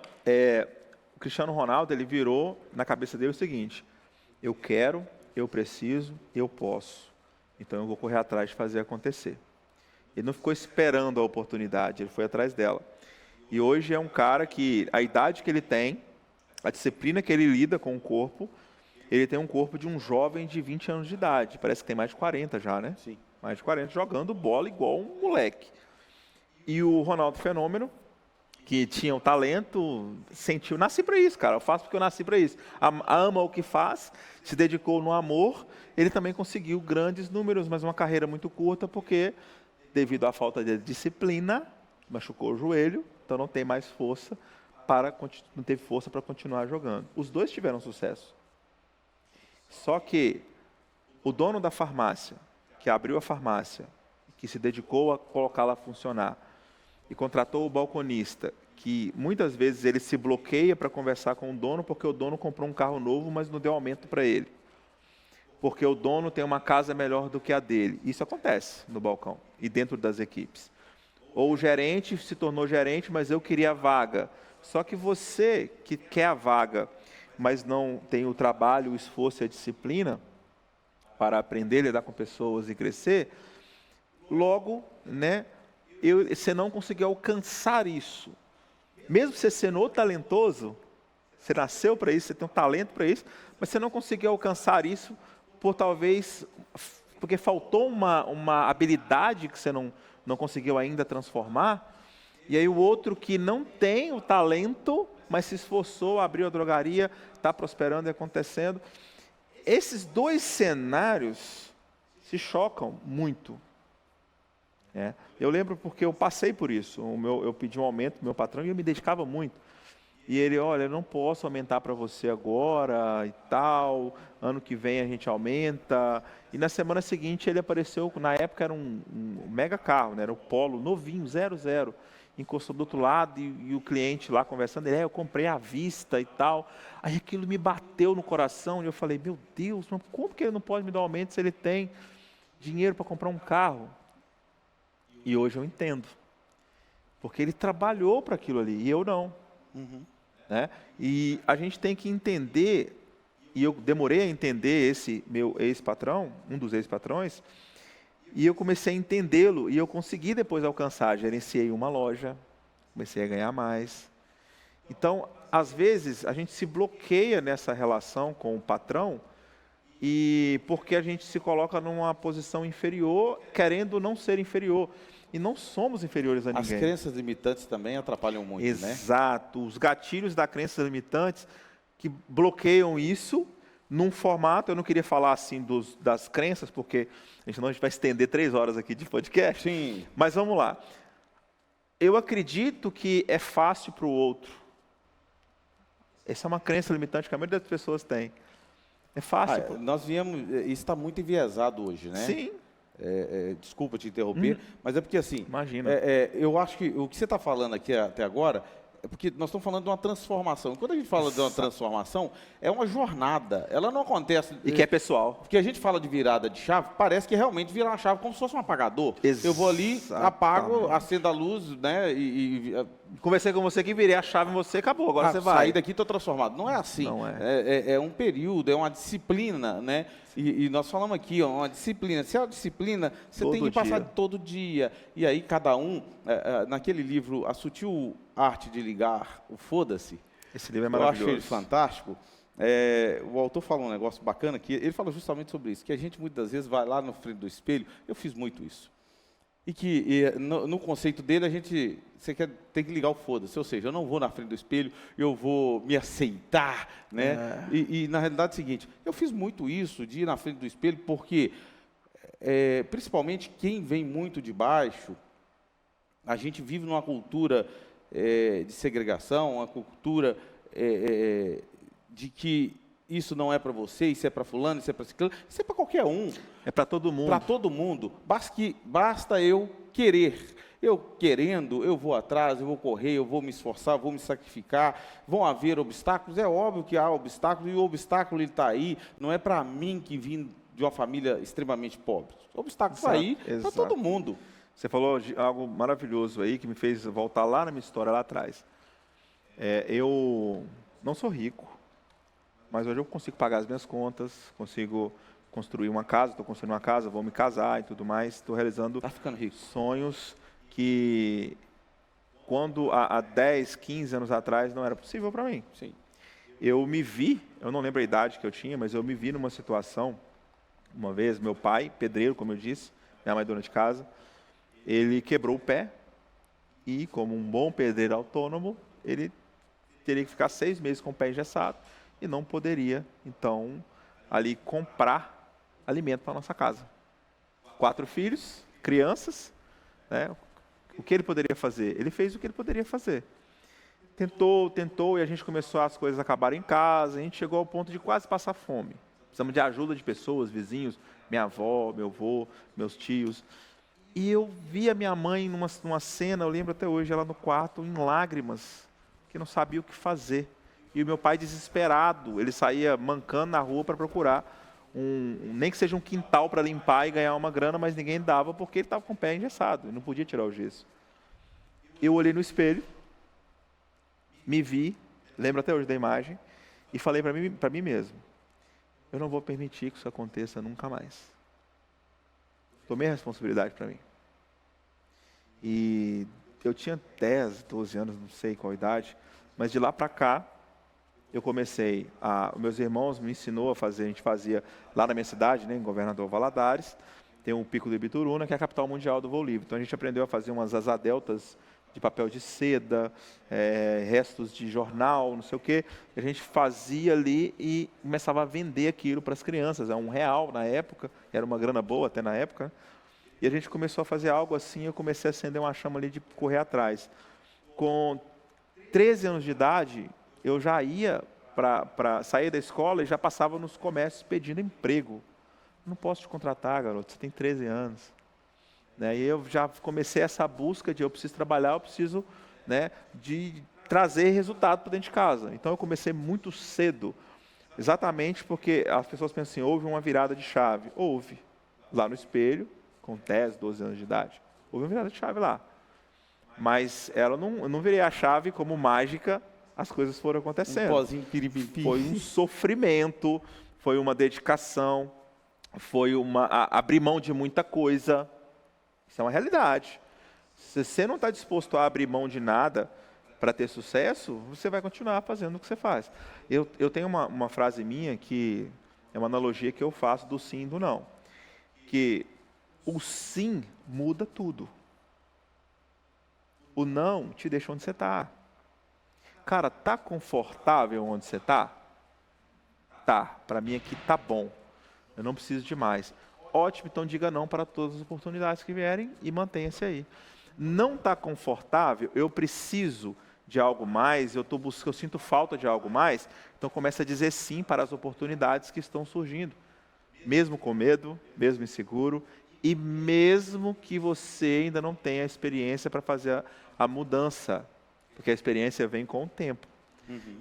o Cristiano Ronaldo, ele virou na cabeça dele o seguinte: eu quero, eu preciso, eu posso. Então eu vou correr atrás de fazer acontecer. Ele não ficou esperando a oportunidade, ele foi atrás dela. E hoje é um cara que, a idade que ele tem, a disciplina que ele lida com o corpo, ele tem um corpo de um jovem de 20 anos de idade. Parece que tem mais de 40 já, né? Sim. Mais de 40, jogando bola igual um moleque. E o Ronaldo Fenômeno, que tinha o talento, sentiu, nasci para isso, cara, eu faço porque eu nasci para isso. Ama o que faz, se dedicou no amor, ele também conseguiu grandes números, mas uma carreira muito curta, porque devido à falta de disciplina, machucou o joelho, então não tem mais força, não teve força para continuar jogando. Os dois tiveram sucesso. Só que o dono da farmácia, que abriu a farmácia, que se dedicou a colocá-la a funcionar, e contratou o balconista, que muitas vezes ele se bloqueia para conversar com o dono, porque o dono comprou um carro novo, mas não deu aumento para ele. Porque o dono tem uma casa melhor do que a dele. Isso acontece no balcão e dentro das equipes. Ou o gerente se tornou gerente, mas eu queria a vaga. Só que você que quer a vaga, mas não tem o trabalho, o esforço e a disciplina para aprender a lidar com pessoas e crescer, logo, né, você não conseguiu alcançar isso. Mesmo você sendo talentoso, você nasceu para isso, você tem um talento para isso, mas você não conseguiu alcançar isso porque faltou uma habilidade que você não conseguiu ainda transformar. E aí o outro que não tem o talento, mas se esforçou, abriu a drogaria, está prosperando e acontecendo. Esses dois cenários se chocam muito. Eu lembro porque eu passei por isso. Eu pedi um aumento do meu patrão e eu me dedicava muito. E ele, olha, eu não posso aumentar para você agora e tal, ano que vem a gente aumenta. E na semana seguinte ele apareceu, na época era um mega carro, né? Era o Polo novinho, 00. Encostou do outro lado e o cliente lá conversando, ele, eu comprei à vista e tal. Aí aquilo me bateu no coração e eu falei, meu Deus, mas como que ele não pode me dar um aumento se ele tem dinheiro para comprar um carro? E hoje eu entendo. Porque ele trabalhou para aquilo ali e eu não. Né? E a gente tem que entender, e eu demorei a entender esse meu ex-patrão, um dos ex-patrões, e eu comecei a entendê-lo, e eu consegui depois alcançar, gerenciei uma loja, comecei a ganhar mais. Então, às vezes, a gente se bloqueia nessa relação com o patrão, e porque a gente se coloca numa posição inferior, querendo não ser inferior. E não somos inferiores a ninguém. As crenças limitantes também atrapalham muito, né? Exato. Os gatilhos das crenças limitantes que bloqueiam isso num formato, eu não queria falar assim das crenças, porque senão a gente vai estender 3 horas aqui de podcast. Sim. Mas vamos lá. Eu acredito que é fácil para o outro. Essa é uma crença limitante que a maioria das pessoas tem. É fácil. Nós viemos, isso está muito enviesado hoje, né? Sim. Desculpa te interromper, mas é porque assim, Imagina. Eu acho que o que você está falando aqui até agora é porque nós estamos falando de uma transformação. Quando a gente fala de uma transformação, é uma jornada. Ela não acontece... E que é pessoal. Porque a gente fala de virada de chave, parece que realmente virar uma chave como se fosse um apagador. Eu vou ali, apago, acendo a luz, né? Conversei com você que virei a chave em você, acabou, agora você vai. Saí daqui, estou transformado. Não é assim. Não é. É um período, é uma disciplina, né? E nós falamos aqui, ó, uma disciplina. Se é uma disciplina, você Todo tem que passar dia. todo dia. E aí cada um, naquele livro, A Sutil Arte de Ligar o Foda-se, Esse livro é eu maravilhoso. acho ele fantástico. O autor fala um negócio bacana que ele fala justamente sobre isso, que a gente muitas vezes vai lá na frente do espelho, eu fiz muito isso. E que no conceito dele você tem que ligar o foda-se, ou seja, eu não vou na frente do espelho, eu vou me aceitar, né? E na realidade é o seguinte, eu fiz muito isso de ir na frente do espelho porque, principalmente quem vem muito de baixo, a gente vive numa cultura de segregação, uma cultura de que isso não é para você, isso é para fulano, isso é para ciclano, isso é para qualquer um. É para todo mundo. Para todo mundo. Basta eu querer. Eu querendo, eu vou atrás, eu vou correr, eu vou me esforçar, vou me sacrificar. Vão haver obstáculos? É óbvio que há obstáculos, e o obstáculo está aí. Não é para mim que vim de uma família extremamente pobre. O obstáculo está aí para todo mundo. Você falou de algo maravilhoso aí, que me fez voltar lá na minha história, lá atrás. Eu não sou rico, mas hoje eu consigo pagar as minhas contas, consigo construir uma casa, estou construindo uma casa, vou me casar e tudo mais, estou realizando sonhos que quando há 10, 15 anos atrás não era possível para mim. Sim. Eu me vi, eu não lembro a idade que eu tinha, mas eu me vi numa situação, uma vez, meu pai, pedreiro, como eu disse, minha mãe dona de casa, ele quebrou o pé e, como um bom pedreiro autônomo, ele teria que ficar 6 meses com o pé engessado e não poderia, então, ali comprar alimento para a nossa casa. 4 filhos, crianças, né? O que ele poderia fazer? Ele fez o que ele poderia fazer. Tentou, e a gente começou as coisas a acabarem em casa, a gente chegou ao ponto de quase passar fome. Precisamos de ajuda de pessoas, vizinhos, minha avó, meu avô, meus tios. E eu vi a minha mãe numa cena, eu lembro até hoje, ela no quarto, em lágrimas, que não sabia o que fazer. E o meu pai desesperado, ele saía mancando na rua para procurar nem que seja um quintal para limpar e ganhar uma grana, mas ninguém dava porque ele estava com o pé engessado, ele não podia tirar o gesso. Eu olhei no espelho, me vi, lembro até hoje da imagem, e falei para mim mesmo, eu não vou permitir que isso aconteça nunca mais. Tomei a responsabilidade para mim. E eu tinha 10, 12 anos, não sei qual idade, mas de lá para cá, eu comecei, meus irmãos me ensinou a fazer, a gente fazia lá na minha cidade, né, em Governador Valadares, tem o Pico do Ibituruna, que é a capital mundial do voo livre. Então a gente aprendeu a fazer umas asadeltas de papel de seda, restos de jornal, não sei o quê. A gente fazia ali e começava a vender aquilo para as crianças. Era R$1 na época, era uma grana boa até na época. E a gente começou a fazer algo assim, eu comecei a acender uma chama ali de correr atrás. Com 13 anos de idade, eu já ia para sair da escola e já passava nos comércios pedindo emprego. Não posso te contratar, garoto, você tem 13 anos. Né? E eu já comecei essa busca de eu preciso trabalhar, eu preciso, né, de trazer resultado para dentro de casa. Então eu comecei muito cedo, exatamente porque as pessoas pensam assim, houve uma virada de chave. Houve, lá no espelho, com 10, 12 anos de idade. Houve uma virada de chave lá. Mas eu não virei a chave como mágica, as coisas foram acontecendo. Um pozinho piripimpi. Foi um sofrimento, foi uma dedicação, foi abrir mão de muita coisa. Isso é uma realidade. Se você não está disposto a abrir mão de nada para ter sucesso, você vai continuar fazendo o que você faz. Eu tenho uma frase minha que é uma analogia que eu faço do sim e do não. Que o sim muda tudo. O não te deixa onde você está. Cara, tá confortável onde você está? Tá. Para mim aqui tá bom. Eu não preciso de mais. Ótimo, então diga não para todas as oportunidades que vierem e mantenha-se aí. Não está confortável, eu preciso de algo mais, eu sinto falta de algo mais, então comece a dizer sim para as oportunidades que estão surgindo. Mesmo com medo, mesmo inseguro, e mesmo que você ainda não tenha experiência para fazer a mudança, porque a experiência vem com o tempo.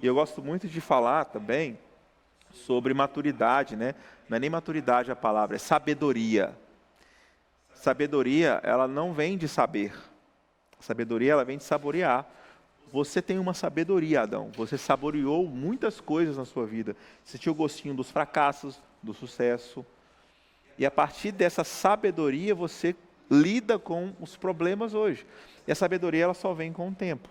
E eu gosto muito de falar também sobre maturidade, né? Não é nem maturidade a palavra, é sabedoria. Sabedoria, ela não vem de saber. Sabedoria, ela vem de saborear. Você tem uma sabedoria, Adão. Você saboreou muitas coisas na sua vida. Sentiu o gostinho dos fracassos, do sucesso. E a partir dessa sabedoria, você lida com os problemas hoje. E a sabedoria, ela só vem com o tempo.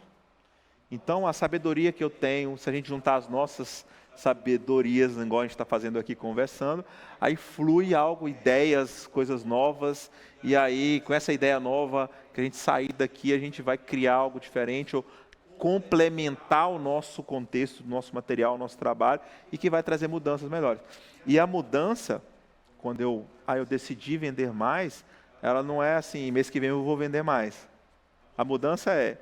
Então, a sabedoria que eu tenho, se a gente juntar as nossas sabedorias, igual a gente está fazendo aqui conversando, aí flui algo, ideias, coisas novas, e aí com essa ideia nova, que a gente sair daqui, a gente vai criar algo diferente, ou complementar o nosso contexto, o nosso material, o nosso trabalho, e que vai trazer mudanças melhores. E a mudança, quando eu decidi vender mais, ela não é assim, mês que vem eu vou vender mais. A mudança é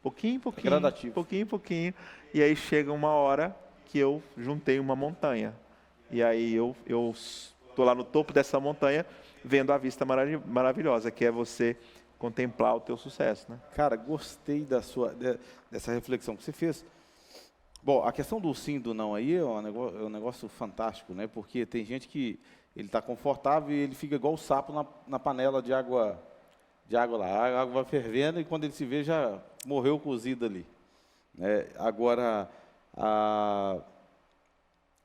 pouquinho em pouquinho, gradativo. pouquinho em pouquinho, e aí chega uma hora que eu juntei uma montanha. E aí eu estou lá no topo dessa montanha, vendo a vista maravilhosa, que é você contemplar o teu sucesso. Né? Cara, gostei dessa reflexão que você fez. Bom, a questão do sim e do não aí é um negócio fantástico, né? Porque tem gente que ele está confortável e ele fica igual o sapo na panela de água lá. A água vai fervendo e quando ele se vê já morreu cozido ali. Agora, a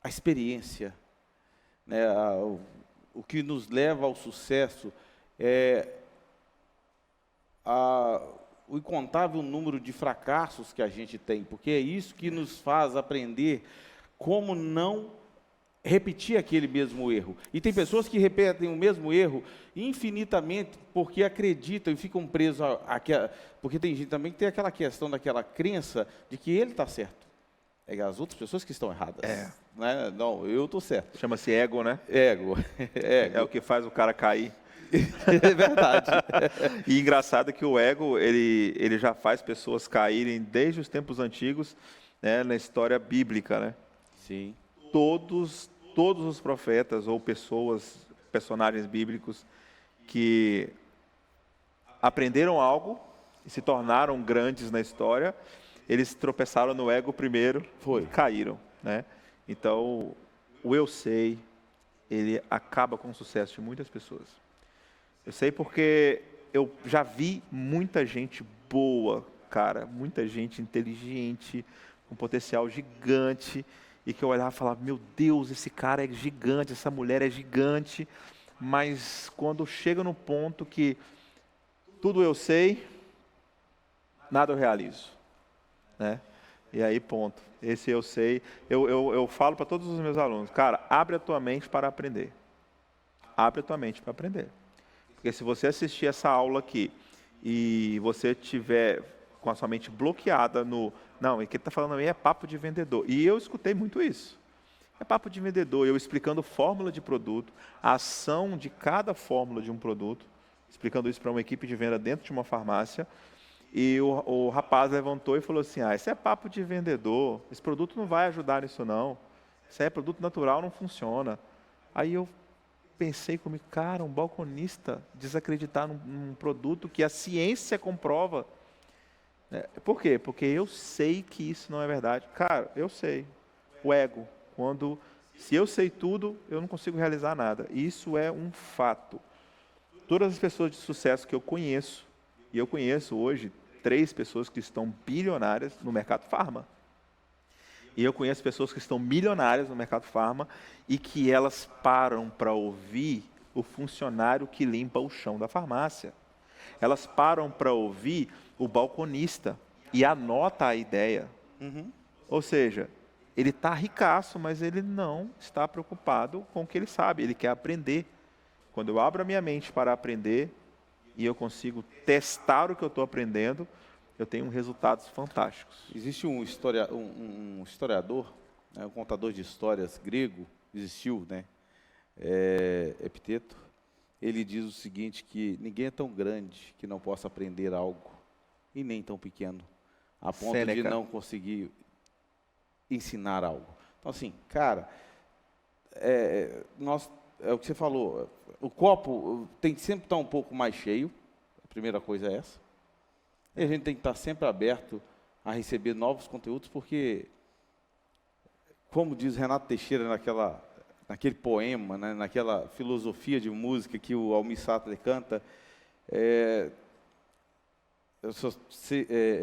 experiência, né? O que nos leva ao sucesso é o incontável número de fracassos que a gente tem, porque é isso que nos faz aprender como não repetir aquele mesmo erro. E tem pessoas que repetem o mesmo erro infinitamente porque acreditam e ficam presos porque tem gente também que tem aquela questão daquela crença de que ele está certo. É as outras pessoas que estão erradas. Né? Não, eu estou certo. Chama-se ego, né? Ego. É o que faz o cara cair. É verdade. E engraçado que o ego, ele já faz pessoas caírem desde os tempos antigos, né, na história bíblica, né? Sim. Todos os profetas ou personagens bíblicos que aprenderam algo e se tornaram grandes na história, eles tropeçaram no ego primeiro e caíram, né? Então, o eu sei, ele acaba com o sucesso de muitas pessoas. Eu sei porque eu já vi muita gente boa, cara, muita gente inteligente, com potencial gigante, e que eu olhava e falava, meu Deus, esse cara é gigante, essa mulher é gigante, mas quando chega no ponto que tudo eu sei, nada eu realizo, né? E aí, ponto. Esse eu sei, eu falo para todos os meus alunos, cara, abre a tua mente para aprender. Abre a tua mente para aprender. Porque se você assistir essa aula aqui e você tiver com a sua mente bloqueada não, o que ele está falando aí é papo de vendedor. E eu escutei muito isso. É papo de vendedor, eu explicando fórmula de produto, a ação de cada fórmula de um produto, explicando isso para uma equipe de venda dentro de uma farmácia, E o rapaz levantou e falou assim, esse é papo de vendedor, esse produto não vai ajudar nisso não, isso é produto natural, não funciona. Aí eu pensei comigo, cara, um balconista desacreditar num produto que a ciência comprova. Por quê? Porque eu sei que isso não é verdade. Cara, eu sei. O ego, se eu sei tudo, eu não consigo realizar nada. Isso é um fato. Todas as pessoas de sucesso que eu conheço, e eu conheço hoje 3 pessoas que estão bilionárias no mercado farma. E eu conheço pessoas que estão milionárias no mercado farma e que elas param para ouvir o funcionário que limpa o chão da farmácia. Elas param para ouvir o balconista e anota a ideia. Ou seja, ele está ricaço, mas ele não está preocupado com o que ele sabe, ele quer aprender. Quando eu abro a minha mente para aprender e eu consigo testar o que eu estou aprendendo, eu tenho resultados fantásticos. Existe um historiador, né, um contador de histórias grego, existiu, né, Epiteto. Ele diz o seguinte, que ninguém é tão grande que não possa aprender algo, e nem tão pequeno, a ponto Sêneca. de não conseguir ensinar algo. Então, assim, cara, é o que você falou, o copo tem que sempre estar um pouco mais cheio, a primeira coisa é essa. E a gente tem que estar sempre aberto a receber novos conteúdos, porque, como diz Renato Teixeira naquele poema, né, naquela filosofia de música que o Almir Sater canta, eu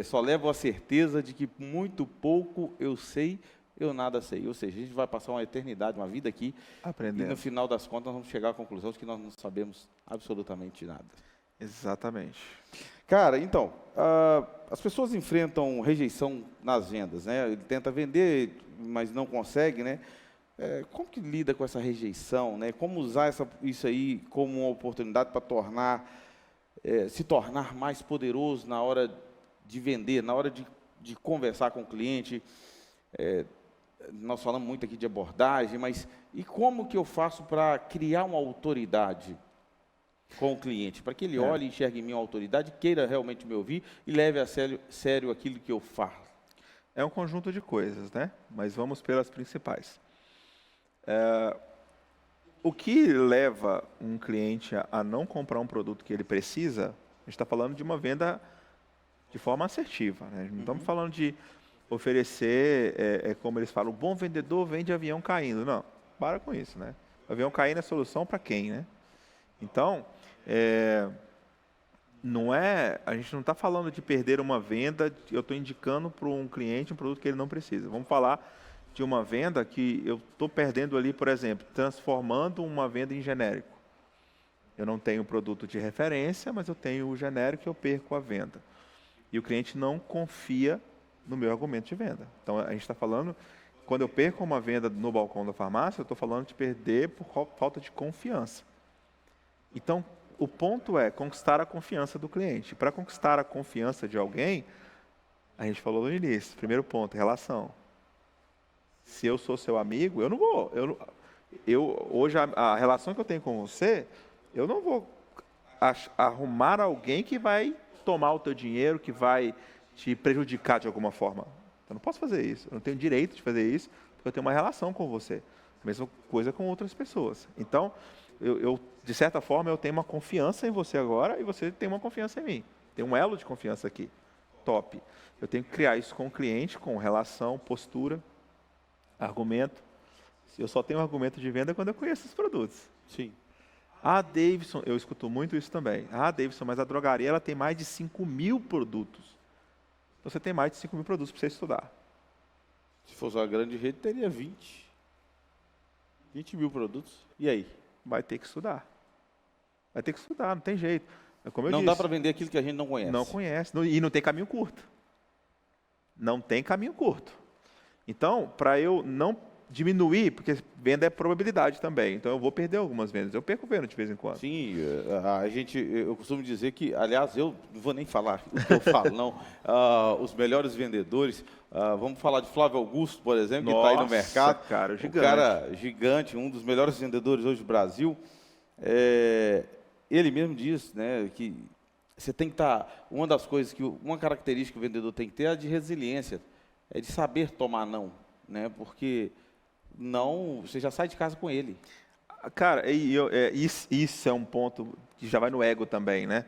só levo a certeza de que muito pouco eu sei, eu nada sei. Ou seja, a gente vai passar uma eternidade, uma vida aqui, Aprendendo. e no final das contas nós vamos chegar à conclusão de que nós não sabemos absolutamente nada. Exatamente. Cara, então, as pessoas enfrentam rejeição nas vendas, né? Ele tenta vender, mas não consegue, né? Como que lida com essa rejeição, né? Como usar isso aí como uma oportunidade para se tornar mais poderoso na hora de vender, na hora de conversar com o cliente? Nós falamos muito aqui de abordagem, mas e como que eu faço para criar uma autoridade com o cliente, para que ele olhe e enxergue em mim uma autoridade, queira realmente me ouvir e leve a sério aquilo que eu falo? É um conjunto de coisas, né? Mas vamos pelas principais. O que leva um cliente a não comprar um produto que ele precisa, a gente está falando de uma venda de forma assertiva, né? Não estamos falando de oferecer, como eles falam, o bom vendedor vende avião caindo. Não, para com isso, né? O avião caindo é solução para quem, né? Então, a gente não está falando de perder uma venda, eu estou indicando para um cliente um produto que ele não precisa. Vamos falar de uma venda que eu estou perdendo ali, por exemplo, transformando uma venda em genérico. Eu não tenho produto de referência, mas eu tenho o genérico e eu perco a venda. E o cliente não confia no meu argumento de venda. Então, a gente está falando, quando eu perco uma venda no balcão da farmácia, eu estou falando de perder por falta de confiança. Então, o ponto é conquistar a confiança do cliente. Para conquistar a confiança de alguém, a gente falou no início, primeiro ponto, relação. Se eu sou seu amigo, eu não vou. Hoje, a relação que eu tenho com você, eu não vou arrumar alguém que vai tomar o teu dinheiro, que vai te prejudicar de alguma forma. Eu não posso fazer isso. Eu não tenho direito de fazer isso, porque eu tenho uma relação com você. A mesma coisa com outras pessoas. Então, de certa forma, eu tenho uma confiança em você agora e você tem uma confiança em mim. Tem um elo de confiança aqui. Top. Eu tenho que criar isso com o cliente, com relação, postura, argumento. Eu só tenho um argumento de venda quando eu conheço os produtos. Sim. Davidson, eu escuto muito isso também. Davidson, mas a drogaria ela tem mais de 5.000 produtos. Então, você tem mais de 5.000 produtos para você estudar. Se fosse uma grande rede, teria 20 mil produtos. E aí? Vai ter que estudar. Vai ter que estudar, não tem jeito. Como eu não disse, dá para vender aquilo que a gente não conhece. Não conhece. E não tem caminho curto. Não tem caminho curto. Então, para eu não diminuir, porque venda é probabilidade também, então eu vou perder algumas vendas. Eu perco venda de vez em quando. Sim, eu costumo dizer que, aliás, eu não vou nem falar o que eu falo, não. Os melhores vendedores, vamos falar de Flávio Augusto, por exemplo, que está aí no mercado. Cara, gigante. Um cara gigante, um dos melhores vendedores hoje do Brasil. Ele mesmo diz, né, que você tem que estar... Uma das coisas uma característica que o vendedor tem que ter é a de resiliência, é de saber tomar não, né? Porque não, você já sai de casa com ele. Cara, isso é um ponto que já vai no ego também, né?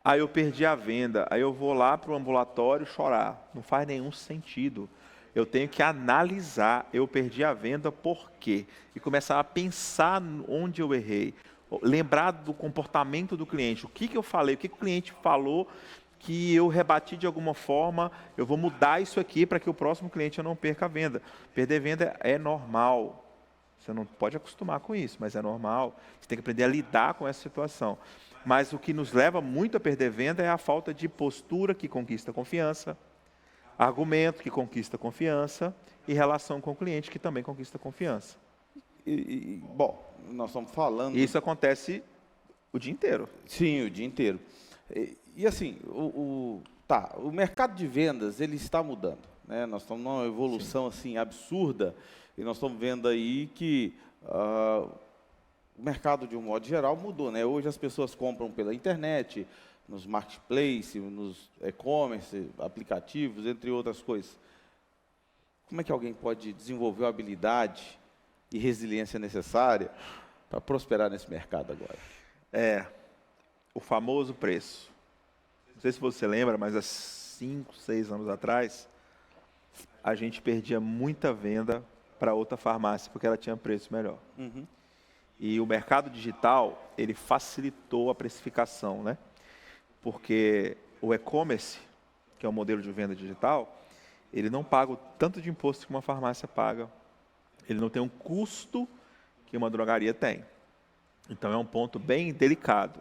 Aí eu perdi a venda, aí eu vou lá para o ambulatório chorar. Não faz nenhum sentido. Eu tenho que analisar, eu perdi a venda por quê? E começar a pensar onde eu errei. Lembrar do comportamento do cliente. O que eu falei, o que o cliente falou que eu rebati de alguma forma, eu vou mudar isso aqui para que o próximo cliente eu não perca a venda. Perder venda é normal. Você não pode acostumar com isso, mas é normal. Você tem que aprender a lidar com essa situação. Mas o que nos leva muito a perder venda é a falta de postura que conquista confiança, argumento que conquista confiança e relação com o cliente que também conquista confiança. Bom, nós estamos falando... E isso acontece o dia inteiro. Sim, o dia inteiro. E assim, o mercado de vendas, ele está mudando, né? Nós estamos numa evolução assim, absurda, e nós estamos vendo aí que o mercado, de um modo geral, mudou, né? Hoje as pessoas compram pela internet, nos marketplaces, nos e-commerce, aplicativos, entre outras coisas. Como é que alguém pode desenvolver a habilidade e resiliência necessária para prosperar nesse mercado agora? O famoso preço. Não sei se você lembra, mas há 5, 6 anos atrás, a gente perdia muita venda para outra farmácia, porque ela tinha preço melhor. Uhum. E o mercado digital, ele facilitou a precificação, né? Porque o e-commerce, que é o modelo de venda digital, ele não paga o tanto de imposto que uma farmácia paga. Ele não tem um custo que uma drogaria tem. Então é um ponto bem delicado,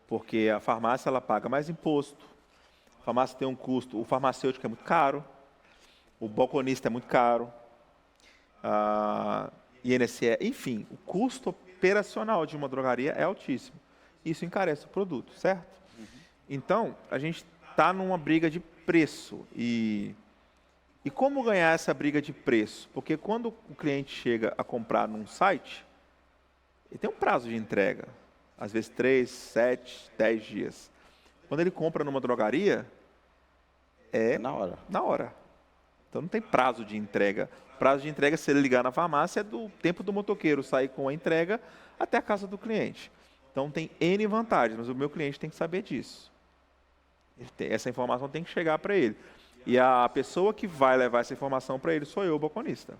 porque a farmácia ela paga mais imposto, a farmácia tem um custo, o farmacêutico é muito caro, o balconista é muito caro, INSS, enfim, o custo operacional de uma drogaria é altíssimo. Isso encarece o produto, certo? Uhum. Então, a gente está numa briga de preço. E como ganhar essa briga de preço? Porque quando o cliente chega a comprar num site, ele tem um prazo de entrega, às vezes 3, 7, 10 dias. Quando ele compra numa drogaria, é na hora. Na hora. Então não tem prazo de entrega. Prazo de entrega, se ele ligar na farmácia, é do tempo do motoqueiro sair com a entrega até a casa do cliente. Então tem N vantagens, mas o meu cliente tem que saber disso. Essa informação tem que chegar para ele. E a pessoa que vai levar essa informação para ele sou eu, o balconista.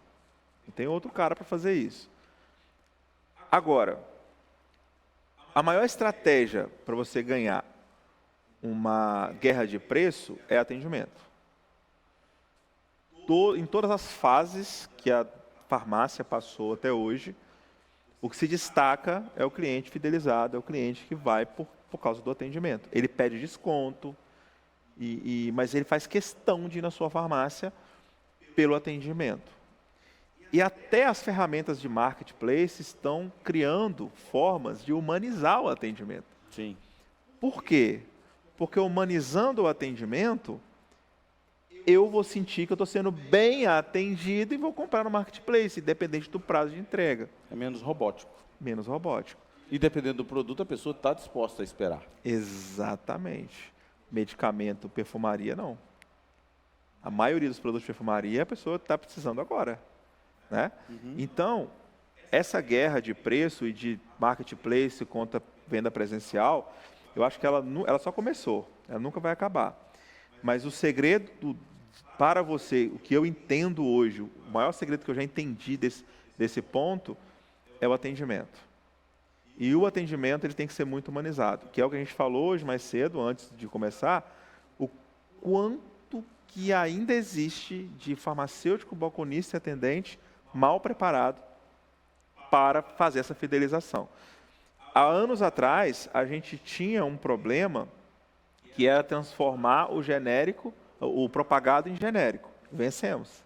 Não tem outro cara para fazer isso. Agora, a maior estratégia para você ganhar uma guerra de preço é atendimento. Em todas as fases que a farmácia passou até hoje, o que se destaca é o cliente fidelizado, é o cliente que vai por causa do atendimento. Ele pede desconto, mas ele faz questão de ir na sua farmácia pelo atendimento. E até as ferramentas de marketplace estão criando formas de humanizar o atendimento. Sim. Por quê? Porque humanizando o atendimento, eu vou sentir que eu estou sendo bem atendido e vou comprar no marketplace, independente do prazo de entrega. É menos robótico. Menos robótico. E dependendo do produto, a pessoa está disposta a esperar. Exatamente. Medicamento, perfumaria, não. A maioria dos produtos de perfumaria, a pessoa está precisando agora. Né? Uhum. Então, essa guerra de preço e de marketplace contra venda presencial, eu acho que ela só começou, ela nunca vai acabar. Mas o segredo para você, o que eu entendo hoje, o maior segredo que eu já entendi desse ponto, é o atendimento. E o atendimento ele tem que ser muito humanizado, que é o que a gente falou hoje mais cedo, antes de começar, o quanto que ainda existe de farmacêutico, balconista e atendente mal preparado para fazer essa fidelização. Há anos atrás, a gente tinha um problema que era transformar o genérico, o propagado em genérico. Vencemos.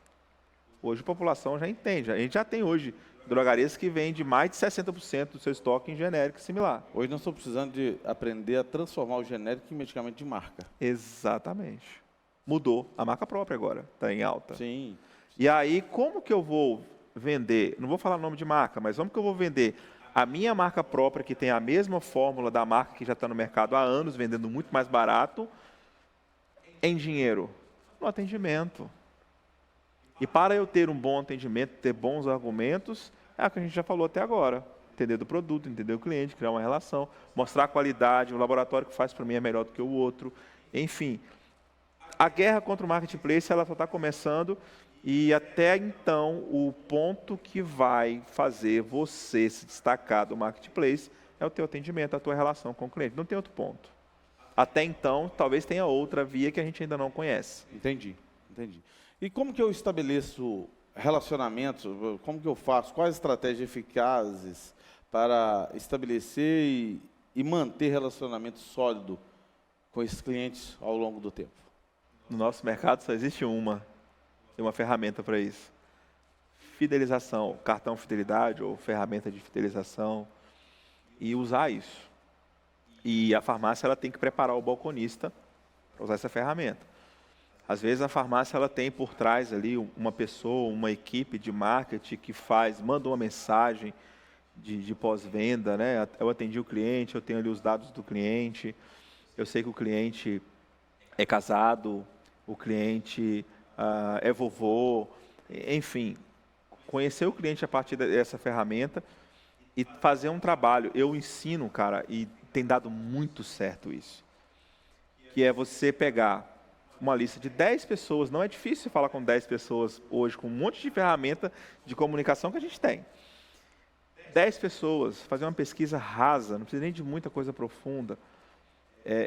Hoje a população já entende. A gente já tem hoje drogarias que vendem mais de 60% do seu estoque em genérico similar. Hoje nós estamos precisando de aprender a transformar o genérico em medicamento de marca. Exatamente. Mudou. A marca própria agora está em alta. Sim. E aí, como que eu vou vender? Não vou falar nome de marca, mas como que eu vou vender a minha marca própria, que tem a mesma fórmula da marca que já está no mercado há anos, vendendo muito mais barato, em dinheiro? No atendimento. E para eu ter um bom atendimento, ter bons argumentos, é o que a gente já falou até agora. Entender do produto, entender o cliente, criar uma relação, mostrar a qualidade, o laboratório que faz para mim é melhor do que o outro. Enfim, a guerra contra o marketplace ela só está começando e até então o ponto que vai fazer você se destacar do marketplace é o teu atendimento, a tua relação com o cliente. Não tem outro ponto. Até então, talvez tenha outra via que a gente ainda não conhece. Entendi. E como que eu estabeleço relacionamentos? Como que eu faço? Quais estratégias eficazes para estabelecer e manter relacionamento sólido com esses clientes ao longo do tempo? No nosso mercado só existe tem uma ferramenta para isso. Fidelização, cartão fidelidade ou ferramenta de fidelização e usar isso. E a farmácia ela tem que preparar o balconista para usar essa ferramenta. Às vezes a farmácia ela tem por trás ali uma pessoa, uma equipe de marketing que manda uma mensagem de pós-venda, né? Eu atendi o cliente, eu tenho ali os dados do cliente, eu sei que o cliente é casado, o cliente é vovô, enfim, conhecer o cliente a partir dessa ferramenta e fazer um trabalho. Eu ensino, cara, e tem dado muito certo isso, que é você pegar uma lista de 10 pessoas, não é difícil falar com 10 pessoas hoje, com um monte de ferramenta de comunicação que a gente tem. 10 pessoas, fazer uma pesquisa rasa, não precisa nem de muita coisa profunda,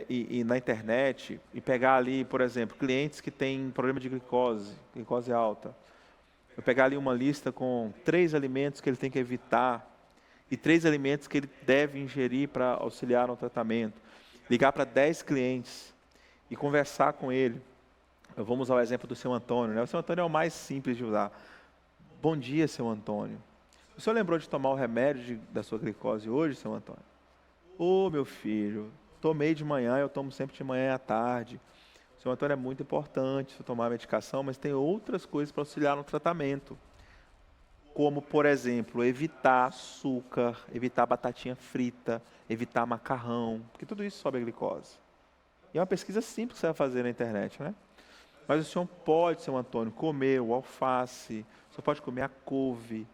e na internet, e pegar ali, por exemplo, clientes que têm problema de glicose alta. Eu pegar ali uma lista com 3 alimentos que ele tem que evitar, e 3 alimentos que ele deve ingerir para auxiliar no tratamento. Ligar para 10 clientes e conversar com ele. Vamos usar o exemplo do seu Antônio, né? O seu Antônio é o mais simples de usar. Bom dia, seu Antônio. O senhor lembrou de tomar o remédio da sua glicose hoje, seu Antônio? Ô, meu filho, tomei de manhã, eu tomo sempre de manhã e à tarde. O seu Antônio é muito importante tomar a medicação, mas tem outras coisas para auxiliar no tratamento. Como, por exemplo, evitar açúcar, evitar batatinha frita, evitar macarrão, porque tudo isso sobe a glicose. E é uma pesquisa simples que você vai fazer na internet, né? Mas o senhor pode, seu Antônio, comer o alface, o senhor pode comer a couve,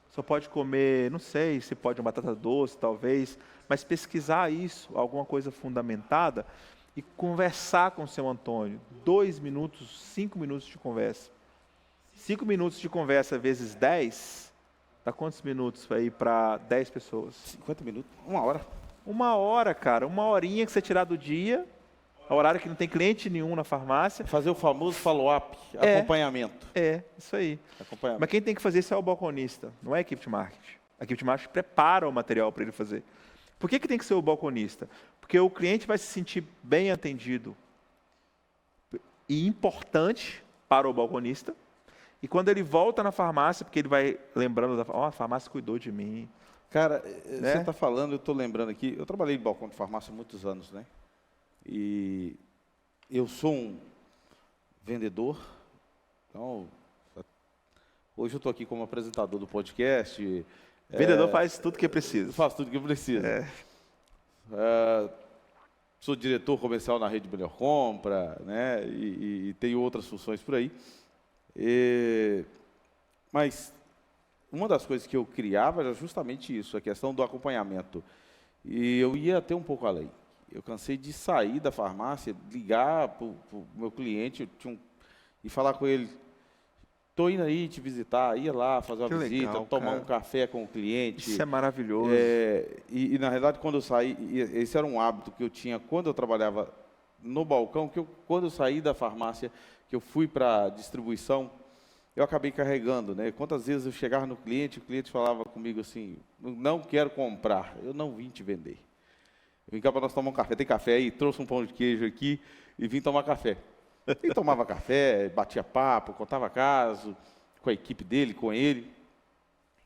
o senhor pode comer, não sei se pode uma batata doce, talvez, mas pesquisar isso, alguma coisa fundamentada, e conversar com o seu Antônio. 2 minutos, 5 minutos de conversa. 5 minutos de conversa vezes 10, dá quantos minutos aí para 10 pessoas? 50 minutos, 1 hora. 1 hora, cara, 1 horinha que você tirar do dia, a horário que não tem cliente nenhum na farmácia. Fazer o famoso follow-up, acompanhamento. Isso aí. Acompanhamento. Mas quem tem que fazer isso é o balconista, não é a equipe de marketing. A equipe de marketing prepara o material para ele fazer. Por que tem que ser o balconista? Porque o cliente vai se sentir bem atendido e importante para o balconista. E quando ele volta na farmácia, porque ele vai lembrando a farmácia cuidou de mim. Cara, né? Você está falando, eu estou lembrando aqui, eu trabalhei em balcão de farmácia há muitos anos, né? E eu sou um vendedor, então hoje eu estou aqui como apresentador do podcast. Vendedor faz tudo que precisa. Faz tudo que precisa. Sou diretor comercial na Rede Melhor Compra, né? E tenho outras funções por aí. Mas uma das coisas que eu criava era justamente isso, a questão do acompanhamento. E eu ia até um pouco além. Eu cansei de sair da farmácia, ligar para o meu cliente e falar com ele, estou indo aí te visitar, ia lá fazer uma visita, legal, tomar um café com o cliente. Isso é maravilhoso. E na realidade, quando eu saí, esse era um hábito que eu tinha quando eu trabalhava no balcão, quando eu saí da farmácia, que eu fui para a distribuição, eu acabei carregando, né? Quantas vezes eu chegava no cliente, o cliente falava comigo assim, não quero comprar, eu não vim te vender. Eu vim cá para nós tomar um café, tem café aí, trouxe um pão de queijo aqui e vim tomar café. E tomava café, batia papo, contava caso, com a equipe dele, com ele.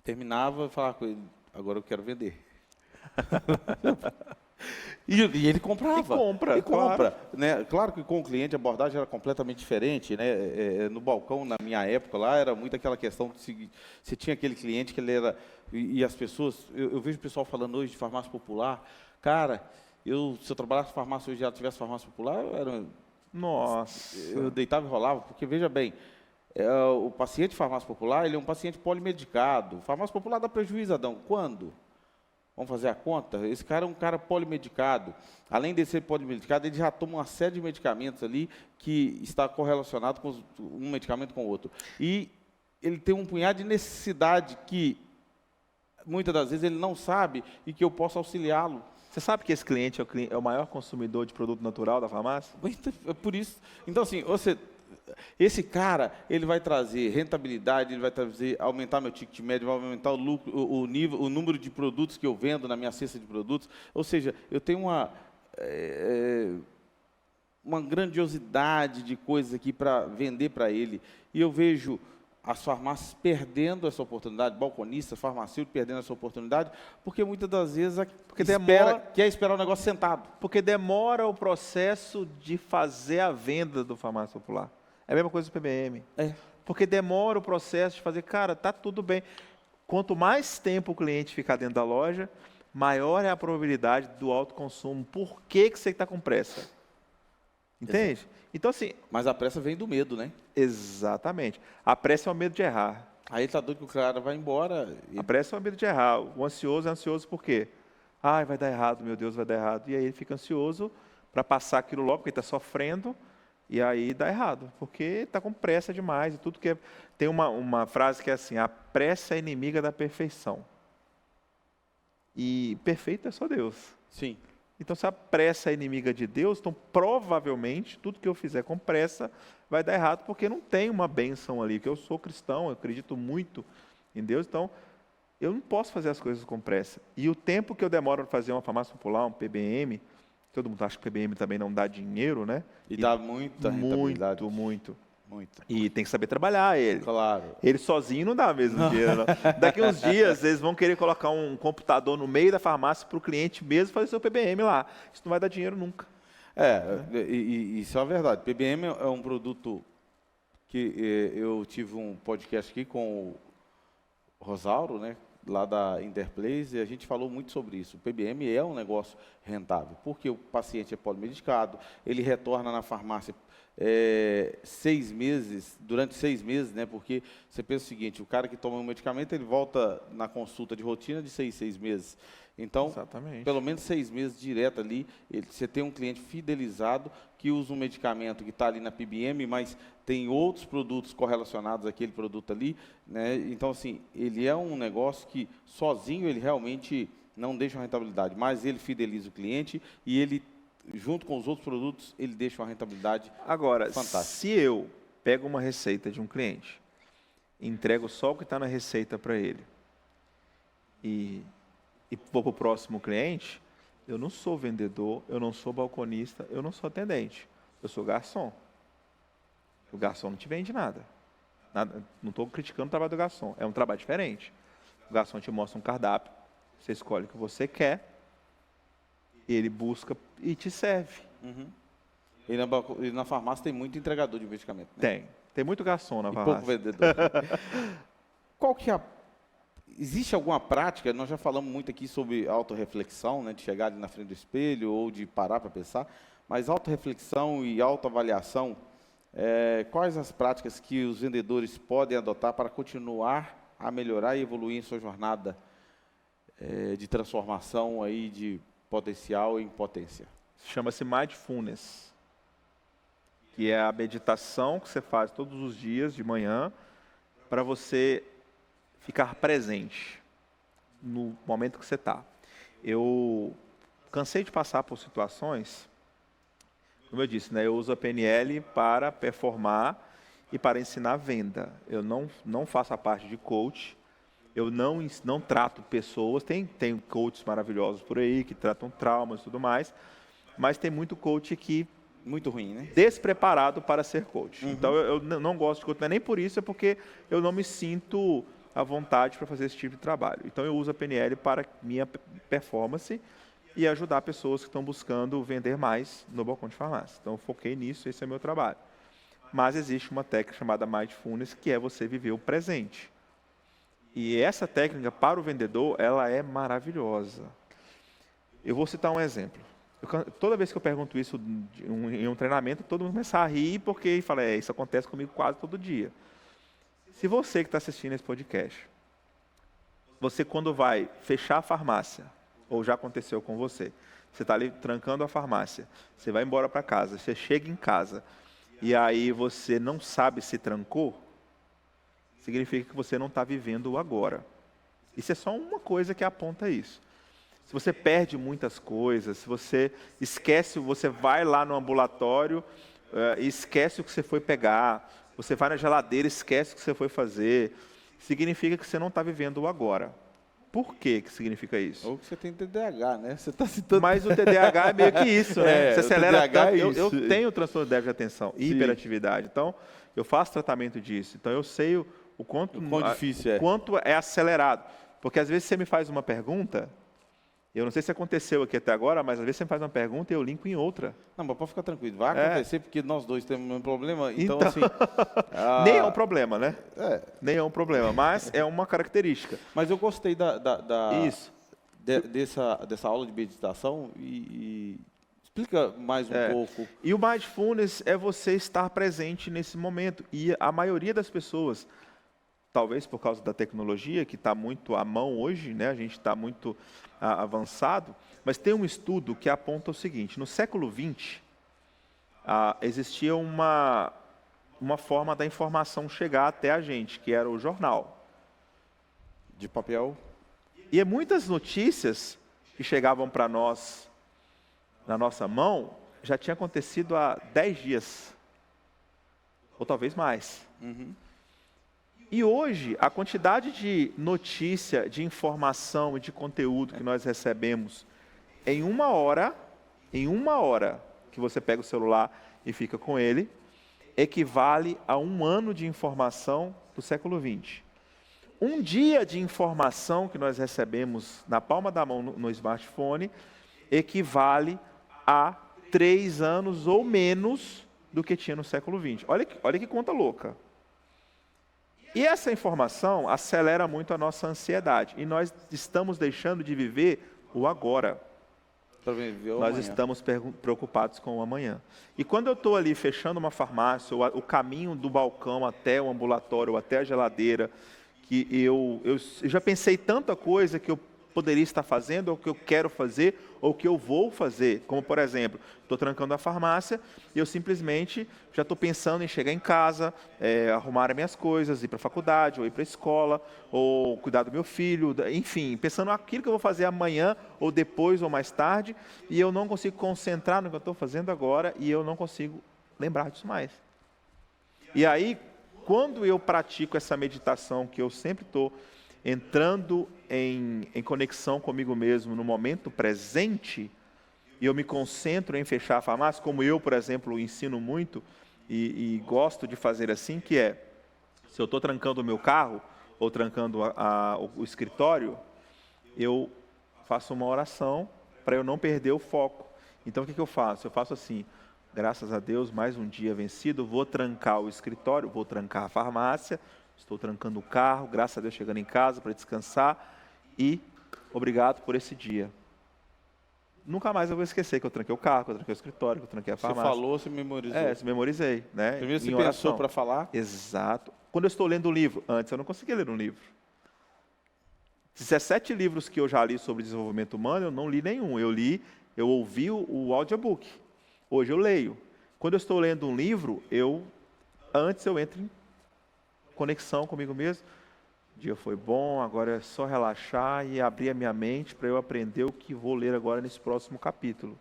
Terminava e falava com ele, agora eu quero vender. E ele comprava. E compra, E compra. claro. Né? Claro que com o cliente a abordagem era completamente diferente. Né? No balcão, na minha época lá, era muito aquela questão de você tinha aquele cliente que ele era... E as pessoas... Eu vejo o pessoal falando hoje de farmácia popular. Cara, se eu trabalhasse em farmácia hoje e já tivesse farmácia popular, Nossa. eu deitava e rolava. Porque, veja bem, o paciente de farmácia popular, ele é um paciente polimedicado. Farmácia popular dá prejuízo, Adão. Quando? Vamos fazer a conta? Esse cara é um cara polimedicado. Além de ser polimedicado, ele já toma uma série de medicamentos ali que está correlacionado com um medicamento com o outro. E ele tem um punhado de necessidade que, muitas das vezes, ele não sabe e que eu posso auxiliá-lo. Você sabe que esse cliente é o maior consumidor de produto natural da farmácia? É por isso. Então, assim, esse cara, ele vai trazer rentabilidade, ele vai trazer, aumentar meu ticket médio, vai aumentar o lucro, o nível, o número de produtos que eu vendo na minha cesta de produtos. Ou seja, eu tenho uma grandiosidade de coisas aqui para vender para ele. E eu vejo as farmácias perdendo essa oportunidade, balconistas, farmacêuticos perdendo essa oportunidade, porque muitas das vezes quer esperar o negócio sentado. Porque demora o processo de fazer a venda do farmácia popular. É a mesma coisa do PBM. Porque demora o processo de fazer, cara, tá tudo bem. Quanto mais tempo o cliente ficar dentro da loja, maior é a probabilidade do alto consumo. Por que você está com pressa? Entende? Exato. Então, assim... Mas a pressa vem do medo, né? Exatamente. A pressa é o medo de errar. Aí ele tá doido que o cara vai embora. A pressa é o medo de errar. O ansioso é ansioso por quê? Ai, vai dar errado, meu Deus, vai dar errado. E aí ele fica ansioso para passar aquilo logo, porque ele está sofrendo, e aí dá errado, porque está com pressa demais. E tudo que Tem uma frase que é assim, a pressa é inimiga da perfeição. E perfeito é só Deus. Sim. Então, se a pressa é inimiga de Deus, então provavelmente tudo que eu fizer com pressa vai dar errado, porque não tem uma bênção ali, porque eu sou cristão, eu acredito muito em Deus, então eu não posso fazer as coisas com pressa. E o tempo que eu demoro para fazer uma farmácia popular, um PBM, todo mundo acha que o PBM também não dá dinheiro, né? E dá muita rentabilidade. Muito. Muito. E tem que saber trabalhar ele. Claro. Ele sozinho não dá mesmo dinheiro, não. Daqui uns dias, eles vão querer colocar um computador no meio da farmácia para o cliente mesmo fazer seu PBM lá. Isso não vai dar dinheiro nunca. Isso é a verdade. PBM é um produto que eu tive um podcast aqui com o Rosauro, né, lá da Interplace, e a gente falou muito sobre isso. O PBM é um negócio rentável, porque o paciente é polimedicado, ele retorna na farmácia 6 meses, durante 6 meses, né? Porque você pensa o seguinte, o cara que toma um medicamento, ele volta na consulta de rotina de 6 meses. Então, Exatamente. Pelo menos 6 meses direto ali, você tem um cliente fidelizado que usa um medicamento que está ali na PBM, mas tem outros produtos correlacionados àquele produto ali, né? Então, assim, ele é um negócio que sozinho ele realmente não deixa uma rentabilidade, mas ele fideliza o cliente e ele, junto com os outros produtos, ele deixa uma rentabilidade Agora, fantástica. Se eu pego uma receita de um cliente, entrego só o que está na receita para ele e vou para o próximo cliente, eu não sou vendedor, eu não sou balconista, eu não sou atendente, eu sou garçom. O garçom não te vende nada. Não estou criticando o trabalho do garçom, é um trabalho diferente. O garçom te mostra um cardápio, você escolhe o que você quer, ele busca e te serve. Uhum. E na farmácia tem muito entregador de medicamento, né? Tem muito garçom na E farmácia. pouco vendedor. Qual que é existe alguma prática, nós já falamos muito aqui sobre autorreflexão, né, de chegar ali na frente do espelho ou de parar para pensar, mas autorreflexão e autoavaliação, quais as práticas que os vendedores podem adotar para continuar a melhorar e evoluir em sua jornada de transformação aí de potencial em potência? Chama-se Mindfulness, que é a meditação que você faz todos os dias de manhã para você ficar presente no momento que você está. Eu cansei de passar por situações, como eu disse, né, eu uso a PNL para performar e para ensinar venda. Eu não faço a parte de coach, eu não trato pessoas, tem coaches maravilhosos por aí que tratam traumas e tudo mais, mas tem muito coach que muito ruim, né? Despreparado para ser coach. Uhum. Então eu não gosto de coach, não é nem por isso, é porque eu não me sinto à vontade para fazer esse tipo de trabalho. Então eu uso a PNL para minha performance e ajudar pessoas que estão buscando vender mais no balcão de farmácia. Então, eu foquei nisso, esse é o meu trabalho. Mas existe uma técnica chamada Mindfulness, que é você viver o presente. E essa técnica, para o vendedor, ela é maravilhosa. Eu vou citar um exemplo. Toda vez que eu pergunto isso em um treinamento, todo mundo começa a rir, porque fala, isso acontece comigo quase todo dia. Se você que está assistindo esse podcast, você quando vai fechar a farmácia, ou já aconteceu com você, você está ali trancando a farmácia, você vai embora para casa, você chega em casa, e aí você não sabe se trancou, significa que você não está vivendo o agora. Isso é só uma coisa que aponta isso. Se você perde muitas coisas, se você esquece, você vai lá no ambulatório e esquece o que você foi pegar, você vai na geladeira e esquece o que você foi fazer, significa que você não está vivendo o agora. Por que significa isso? Ou que você tem TDAH, né? Você está citando... Mas o TDAH é meio que isso, né? Você acelera tanto. Eu tenho transtorno de déficit de atenção e hiperatividade, então eu faço tratamento disso. Então eu sei o quanto difícil quanto é acelerado. Porque às vezes você me faz uma pergunta, eu não sei se aconteceu aqui até agora, mas às vezes você me faz uma pergunta e eu linko em outra. Não, mas pode ficar tranquilo, vai acontecer porque nós dois temos o mesmo problema, então assim... Nem é um problema, né? Nem é um problema, mas é uma característica. Mas eu gostei dessa aula de meditação e explica mais um pouco. E o Mindfulness é você estar presente nesse momento. E a maioria das pessoas, talvez por causa da tecnologia, que está muito à mão hoje, né? A gente está muito avançado, mas tem um estudo que aponta o seguinte: no século XX, existia uma forma da informação chegar até a gente, que era o jornal. De papel. E muitas notícias que chegavam para nós, na nossa mão, já tinha acontecido há 10 dias, ou talvez mais. Uhum. E hoje, a quantidade de notícia, de informação e de conteúdo que nós recebemos em uma hora que você pega o celular e fica com ele, equivale a 1 ano de informação do século XX. Um dia de informação que nós recebemos na palma da mão no smartphone equivale a 3 anos ou menos do que tinha no século XX. Olha que conta louca. E essa informação acelera muito a nossa ansiedade. E nós estamos deixando de viver o agora. Nós estamos preocupados com o amanhã. E quando eu estou ali fechando uma farmácia, ou o caminho do balcão até o ambulatório, ou até a geladeira, que eu já pensei tanta coisa que eu poderia estar fazendo, ou que eu quero fazer, ou que eu vou fazer. Como, por exemplo, estou trancando a farmácia e eu simplesmente já estou pensando em chegar em casa, arrumar as minhas coisas, ir para a faculdade, ou ir para a escola, ou cuidar do meu filho, enfim, pensando naquilo que eu vou fazer amanhã, ou depois, ou mais tarde, e eu não consigo concentrar no que eu estou fazendo agora, e eu não consigo lembrar disso mais. E aí, quando eu pratico essa meditação, que eu sempre estou entrando em conexão comigo mesmo no momento presente, e eu me concentro em fechar a farmácia, como eu, por exemplo, ensino muito e gosto de fazer assim, que é, se eu estou trancando o meu carro, ou trancando o escritório, eu faço uma oração para eu não perder o foco. Então, o que eu faço? Eu faço assim: graças a Deus, mais um dia vencido, vou trancar o escritório, vou trancar a farmácia, estou trancando o carro, graças a Deus chegando em casa para descansar, e obrigado por esse dia. Nunca mais eu vou esquecer que eu tranquei o carro, que eu tranquei o escritório, que eu tranquei a farmácia. Você falou, você memorizou. Você memorizei, né? Primeiro você pensou para falar? Exato. Quando eu estou lendo um livro, antes eu não conseguia ler um livro. 17 livros que eu já li sobre desenvolvimento humano, eu não li nenhum. Eu ouvi o audiobook. Hoje eu leio. Quando eu estou lendo um livro, antes eu entro em conexão comigo mesmo. O dia foi bom, agora é só relaxar e abrir a minha mente para eu aprender o que vou ler agora nesse próximo capítulo.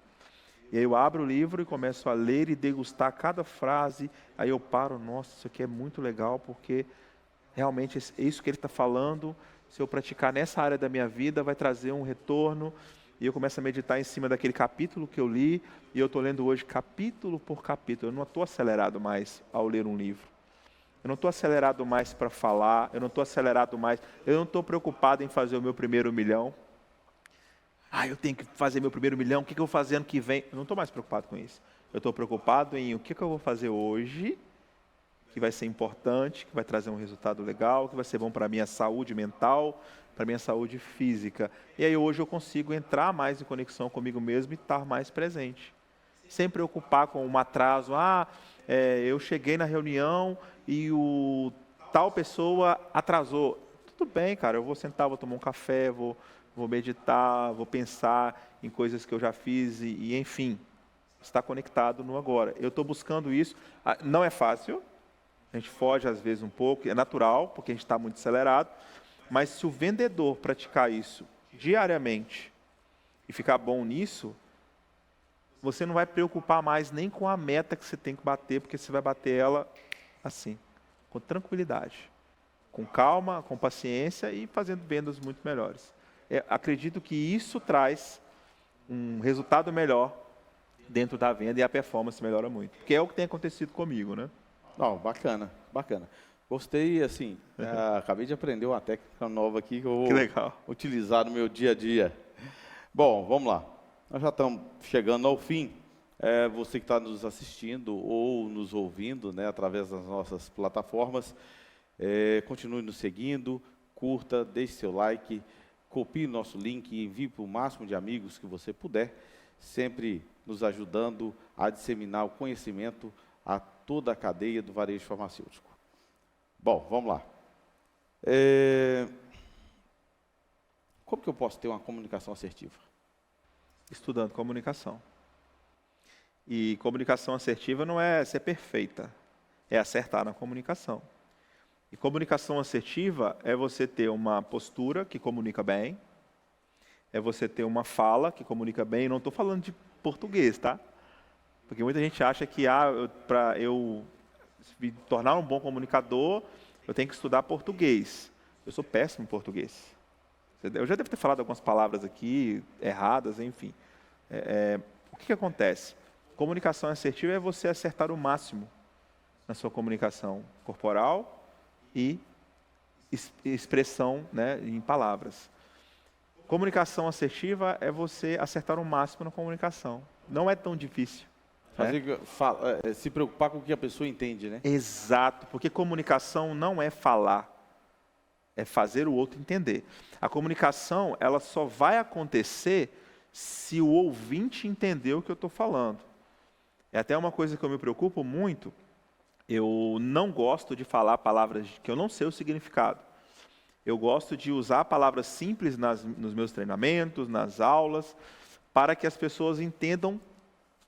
E aí eu abro o livro e começo a ler e degustar cada frase. Aí eu paro, nossa, isso aqui é muito legal, porque realmente é isso que ele está falando. Se eu praticar nessa área da minha vida, vai trazer um retorno. E eu começo a meditar em cima daquele capítulo que eu li, e eu estou lendo hoje capítulo por capítulo. Eu não estou acelerado mais ao ler um livro. Eu não estou acelerado mais para falar, eu não estou acelerado mais, eu não estou preocupado em fazer o meu primeiro 1 milhão. eu tenho que fazer meu primeiro milhão, o que eu vou fazer ano que vem? Eu não estou mais preocupado com isso. Eu estou preocupado em o que eu vou fazer hoje, que vai ser importante, que vai trazer um resultado legal, que vai ser bom para a minha saúde mental, para a minha saúde física. E aí hoje eu consigo entrar mais em conexão comigo mesmo e estar mais presente. Sem preocupar com um atraso. Eu cheguei na reunião e o tal pessoa atrasou. Tudo bem, cara, eu vou sentar, vou tomar um café, vou meditar, vou pensar em coisas que eu já fiz e enfim, estar conectado no agora. Eu estou buscando isso. Não é fácil, a gente foge às vezes um pouco, é natural, porque a gente está muito acelerado, mas se o vendedor praticar isso diariamente e ficar bom nisso, você não vai preocupar mais nem com a meta que você tem que bater, porque você vai bater ela assim, com tranquilidade, com calma, com paciência e fazendo vendas muito melhores. Acredito que isso traz um resultado melhor dentro da venda e a performance melhora muito, que é o que tem acontecido comigo, né? Não, bacana, bacana. Gostei, assim, acabei de aprender uma técnica nova aqui que eu vou utilizar no meu dia a dia. Bom, vamos lá. Nós já estamos chegando ao fim. Você que está nos assistindo ou nos ouvindo, né, através das nossas plataformas, continue nos seguindo, curta, deixe seu like, copie o nosso link e envie para o máximo de amigos que você puder, sempre nos ajudando a disseminar o conhecimento a toda a cadeia do varejo farmacêutico. Bom, vamos lá. Como que eu posso ter uma comunicação assertiva? Estudando comunicação. E comunicação assertiva não é ser perfeita, é acertar na comunicação. E comunicação assertiva é você ter uma postura que comunica bem, é você ter uma fala que comunica bem. Não estou falando de português, tá? Porque muita gente acha que para eu me tornar um bom comunicador, eu tenho que estudar português. Eu sou péssimo em português. Eu já devo ter falado algumas palavras aqui erradas, enfim. O que acontece? Comunicação assertiva é você acertar o máximo na sua comunicação corporal e expressão, né, em palavras. Comunicação assertiva é você acertar o máximo na comunicação. Não é tão difícil. Se preocupar com o que a pessoa entende, né? Exato, porque comunicação não é falar, é fazer o outro entender. A comunicação, ela só vai acontecer se o ouvinte entender o que eu estou falando. É até uma coisa que eu me preocupo muito. Eu não gosto de falar palavras que eu não sei o significado. Eu gosto de usar palavras simples nos meus treinamentos, nas aulas, para que as pessoas entendam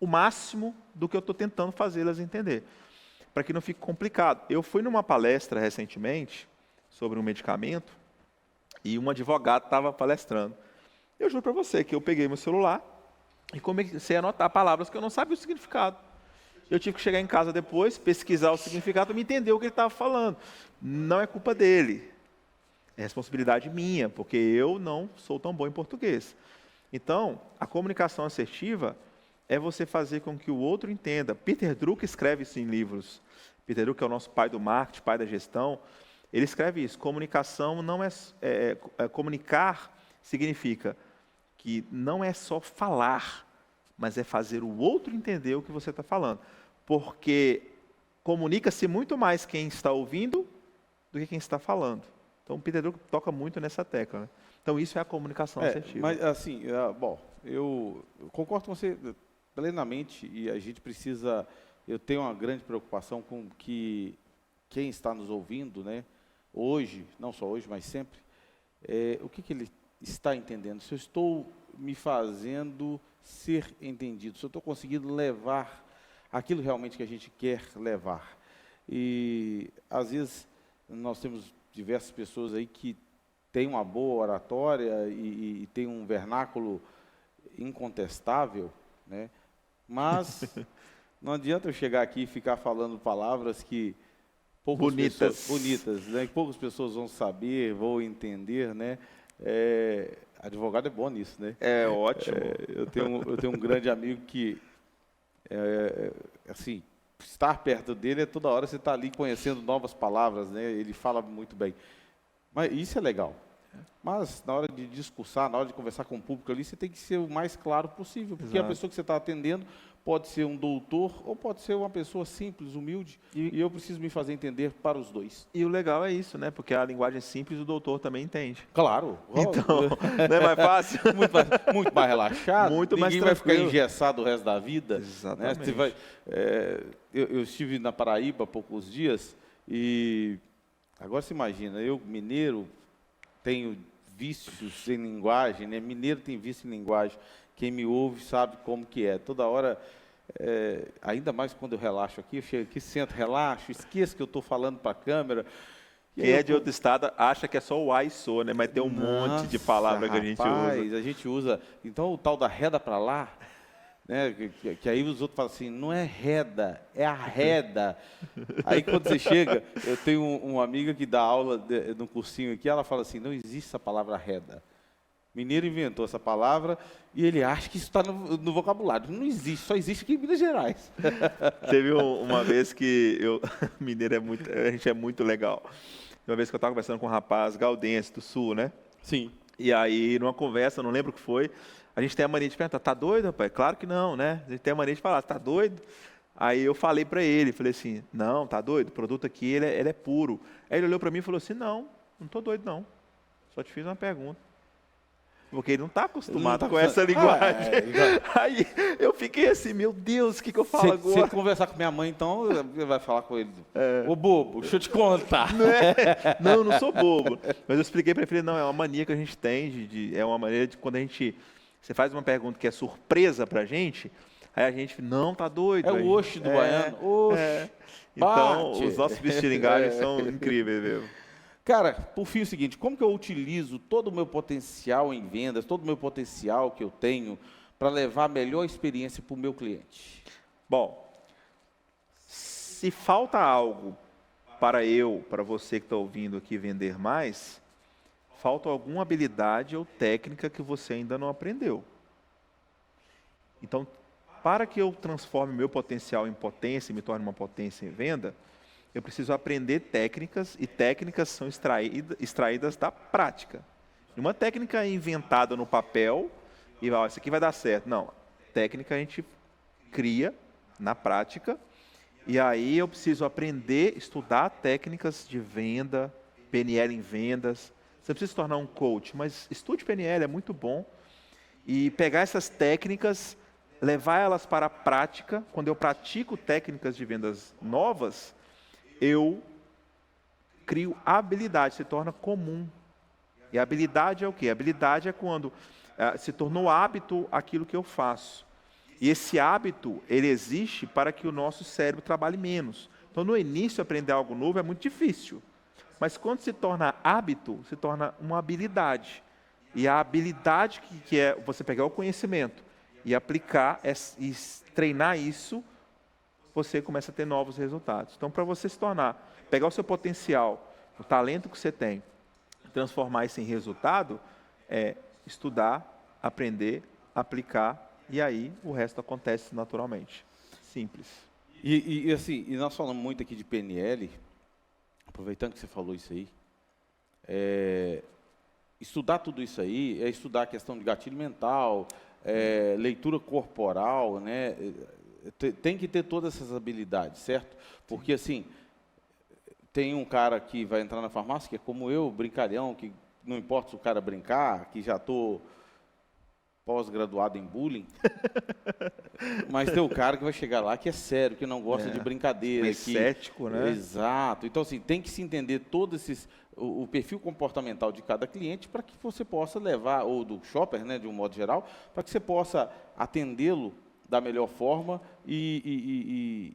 o máximo do que eu estou tentando fazê-las entender, para que não fique complicado. Eu fui numa palestra recentemente sobre um medicamento e um advogado estava palestrando. Eu juro para você que eu peguei meu celular e comecei a anotar palavras que eu não sabia o significado. Eu tive que chegar em casa depois, pesquisar o significado e me entender o que ele estava falando. Não é culpa dele, é responsabilidade minha, porque eu não sou tão bom em português. Então, a comunicação assertiva é você fazer com que o outro entenda. Peter Drucker escreve isso em livros. Peter Drucker é o nosso pai do marketing, pai da gestão. Ele escreve isso. Comunicação não comunicar significa que não é só falar, mas é fazer o outro entender o que você está falando. Porque comunica-se muito mais quem está ouvindo do que quem está falando. Então, Peter Drucker toca muito nessa tecla, né? Então, isso é a comunicação assertiva. Mas, assim, eu concordo com você plenamente e a gente precisa... Eu tenho uma grande preocupação com que quem está nos ouvindo, né, hoje, não só hoje, mas sempre, o que ele está entendendo. Se eu estou me fazendo ser entendido, se eu estou conseguindo levar aquilo realmente que a gente quer levar. E, às vezes, nós temos diversas pessoas aí que têm uma boa oratória e têm um vernáculo incontestável, né? Mas não adianta eu chegar aqui e ficar falando palavras que bonitas, né? Que poucas pessoas vão saber, vão entender, né? Advogado é bom nisso, né? É ótimo. Eu tenho um grande amigo que, assim, estar perto dele toda hora você está ali conhecendo novas palavras, né? Ele fala muito bem. Mas isso é legal. Mas na hora de discursar, na hora de conversar com o público ali, você tem que ser o mais claro possível, porque Exato. a pessoa que você está atendendo pode ser um doutor ou pode ser uma pessoa simples, humilde, e eu preciso me fazer entender para os dois. E o legal é isso, né? Porque a linguagem simples o doutor também entende. Claro. Então, não é mais fácil? Muito mais relaxado, Muito mais ninguém vai ficar tranquilo. engessado o resto da vida. Exatamente. Né? Você vai, eu estive na Paraíba há poucos dias e agora você imagina, eu mineiro tenho vícios em linguagem, né? Mineiro tem vício em linguagem. Quem me ouve sabe como que é. Toda hora, ainda mais quando eu relaxo aqui, eu chego aqui, sento, relaxo, esqueço que eu estou falando para a câmera. E Quem aí é de outro estado acha que é só o ai sou, né? Mas tem um monte de palavra que a gente usa. A gente usa. Então, o tal da reda para lá, né? Que aí os outros falam assim, não é reda, é arreda. Aí quando você chega, eu tenho uma amiga que dá aula no cursinho aqui, ela fala assim, não existe essa palavra arreda. Mineiro inventou essa palavra e ele acha que isso está no vocabulário. Não existe, só existe aqui em Minas Gerais. Teve uma vez que mineiro a gente é muito legal. Uma vez que eu estava conversando com um rapaz gaudense do sul, né? Sim. E aí, numa conversa, não lembro o que foi, a gente tem a mania de perguntar, tá doido, rapaz? Claro que não, né? A gente tem a mania de falar, tá doido? Aí eu falei para ele, falei assim, não, tá doido? O produto aqui, ele é puro. Aí ele olhou para mim e falou assim, não tô doido não. Só te fiz uma pergunta. Porque ele não está acostumado com essa linguagem. Aí eu fiquei assim, meu Deus, o que eu falo agora? Se ele conversar com minha mãe, então, vai falar com ele. Ô bobo, deixa eu te contar. Não, eu não sou bobo. Mas eu expliquei para ele, não, é uma mania que a gente tem, é uma maneira de quando você faz uma pergunta que é surpresa para a gente, aí a gente, não, tá doido. É o oxe do baiano. Oxe, Então, bate. os nossos vícios de linguagem são incríveis mesmo. Cara, por fim é o seguinte, como que eu utilizo todo o meu potencial em vendas, todo o meu potencial que eu tenho para levar a melhor experiência para o meu cliente? Bom, se falta algo para você que está ouvindo aqui vender mais, falta alguma habilidade ou técnica que você ainda não aprendeu. Então, para que eu transforme meu potencial em potência e me torne uma potência em venda, eu preciso aprender técnicas, e técnicas são extraídas da prática. Uma técnica é inventada no papel, e isso aqui vai dar certo. Não, técnica a gente cria na prática, e aí eu preciso aprender, estudar técnicas de venda, PNL em vendas. Você precisa se tornar um coach, mas estude PNL, é muito bom. E pegar essas técnicas, levar elas para a prática. Quando eu pratico técnicas de vendas novas, eu crio habilidade, se torna comum. E a habilidade é o quê? A habilidade é quando se tornou hábito aquilo que eu faço. E esse hábito, ele existe para que o nosso cérebro trabalhe menos. Então, no início, aprender algo novo é muito difícil. Mas quando se torna hábito, se torna uma habilidade. E a habilidade que é você pegar o conhecimento e aplicar e treinar isso, você começa a ter novos resultados. Então, para você se tornar, pegar o seu potencial, o talento que você tem, transformar isso em resultado, é estudar, aprender, aplicar, e aí o resto acontece naturalmente. Simples. E assim, nós falamos muito aqui de PNL, aproveitando que você falou isso aí, estudar tudo isso aí é estudar a questão de gatilho mental, leitura corporal, né? Tem que ter todas essas habilidades, certo? Porque assim, tem um cara que vai entrar na farmácia, que é como eu, brincalhão, que não importa se o cara brincar, que já estou pós-graduado em bullying, mas tem o cara que vai chegar lá que é sério, que não gosta de brincadeira. Mais cético, né? Exato. Então, assim, tem que se entender todos o perfil comportamental de cada cliente para que você possa levar, ou do shopper, né, de um modo geral, para que você possa atendê-lo da melhor forma e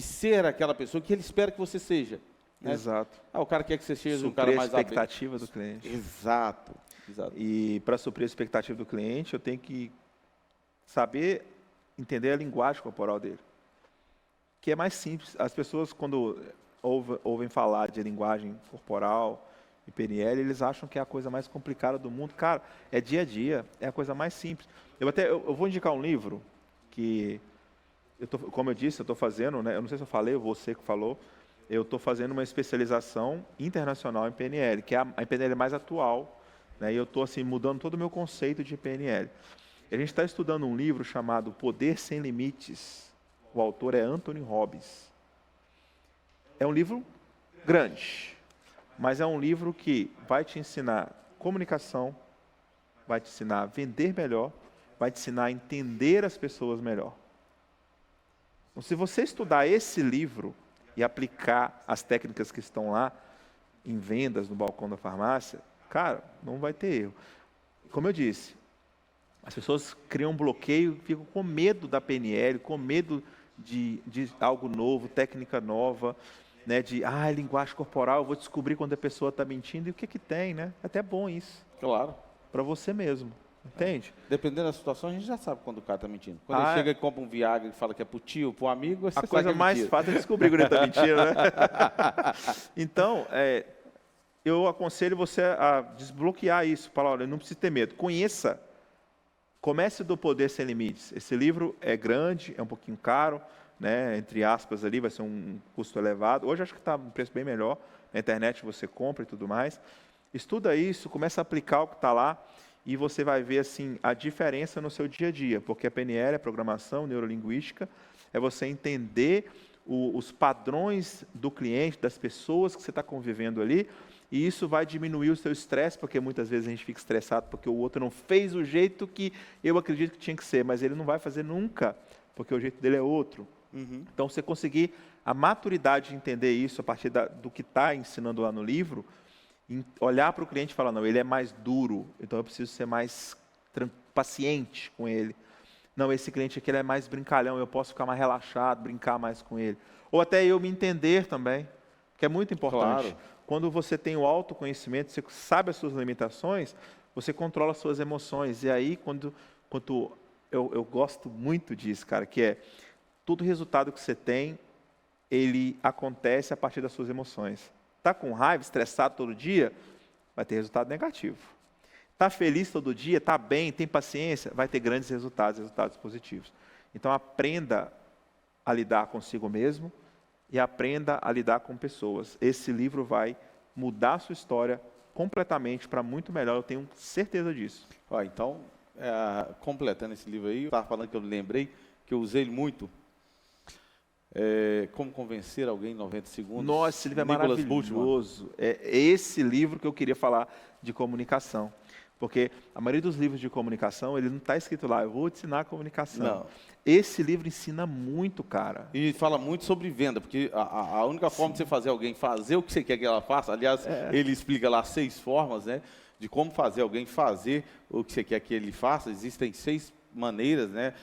ser aquela pessoa que ele espera que você seja. Né? Exato. O cara quer que você seja um Suprir cara mais a expectativa do cliente. Exato. E para suprir a expectativa do cliente, eu tenho que saber entender a linguagem corporal dele. Que é mais simples. As pessoas, quando ouvem falar de linguagem corporal e PNL, eles acham que é a coisa mais complicada do mundo. Cara, é dia a dia, é a coisa mais simples. Eu vou indicar um livro que, como eu disse, eu estou fazendo, né? Eu não sei se eu falei, ou você que falou, eu estou fazendo uma especialização internacional em PNL, que é a PNL mais atual, né? E eu estou assim, mudando todo o meu conceito de PNL. A gente está estudando um livro chamado Poder Sem Limites. O autor é Anthony Robbins. É um livro grande, mas é um livro que vai te ensinar comunicação, vai te ensinar a vender melhor, vai te ensinar a entender as pessoas melhor. Então, se você estudar esse livro e aplicar as técnicas que estão lá em vendas no balcão da farmácia, cara, não vai ter erro. Como eu disse, as pessoas criam um bloqueio, ficam com medo da PNL, com medo de algo novo, técnica nova, né? De linguagem corporal, eu vou descobrir quando a pessoa está mentindo. E o que que tem, né? É até bom isso. Claro. Para você mesmo, entende? Dependendo da situação, a gente já sabe quando o cara está mentindo. Quando ele chega e compra um Viagra e fala que é pro tio, pro amigo, você a coisa mais fácil é descobrir quando ele está mentindo, né? Então, eu aconselho você a desbloquear isso. Falar, olha, não precisa ter medo. Conheça. Comece do Poder Sem Limites. Esse livro é grande, é um pouquinho caro, né? Entre aspas ali, vai ser um custo elevado. Hoje acho que está um preço bem melhor. Na internet você compra e tudo mais. Estuda isso, começa a aplicar o que está lá e você vai ver assim, a diferença no seu dia a dia. Porque a PNL é programação neurolinguística, é você entender os padrões do cliente, das pessoas que você está convivendo ali. E isso vai diminuir o seu estresse, porque muitas vezes a gente fica estressado porque o outro não fez o jeito que eu acredito que tinha que ser, mas ele não vai fazer nunca, porque o jeito dele é outro. Uhum. Então, você conseguir a maturidade de entender isso a partir do que está ensinando lá no livro, olhar para o cliente e falar, não, ele é mais duro, então eu preciso ser mais paciente com ele. Não, esse cliente aqui ele é mais brincalhão, eu posso ficar mais relaxado, brincar mais com ele. Ou até eu me entender também, que é muito importante. Claro. Quando você tem o autoconhecimento, você sabe as suas limitações, você controla as suas emoções. E aí, quando eu gosto muito disso, cara, que é todo resultado que você tem, ele acontece a partir das suas emoções. Está com raiva, estressado todo dia, vai ter resultado negativo. Está feliz todo dia, está bem, tem paciência, vai ter grandes resultados positivos. Então, aprenda a lidar consigo mesmo, e aprenda a lidar com pessoas. Esse livro vai mudar a sua história completamente para muito melhor, eu tenho certeza disso. Então, completando esse livro aí, eu estava falando que eu lembrei, que eu usei ele muito, Como Convencer Alguém em 90 Segundos. Nossa, esse livro é maravilhoso. É esse livro que eu queria falar de comunicação. Porque a maioria dos livros de comunicação, ele não está escrito lá, eu vou te ensinar a comunicação. Não. Esse livro ensina muito, cara. E fala muito sobre venda, porque a única forma de você fazer alguém fazer o que você quer que ela faça, aliás, ele explica lá 6 formas, né, de como fazer alguém fazer o que você quer que ele faça. Existem 6 maneiras, né,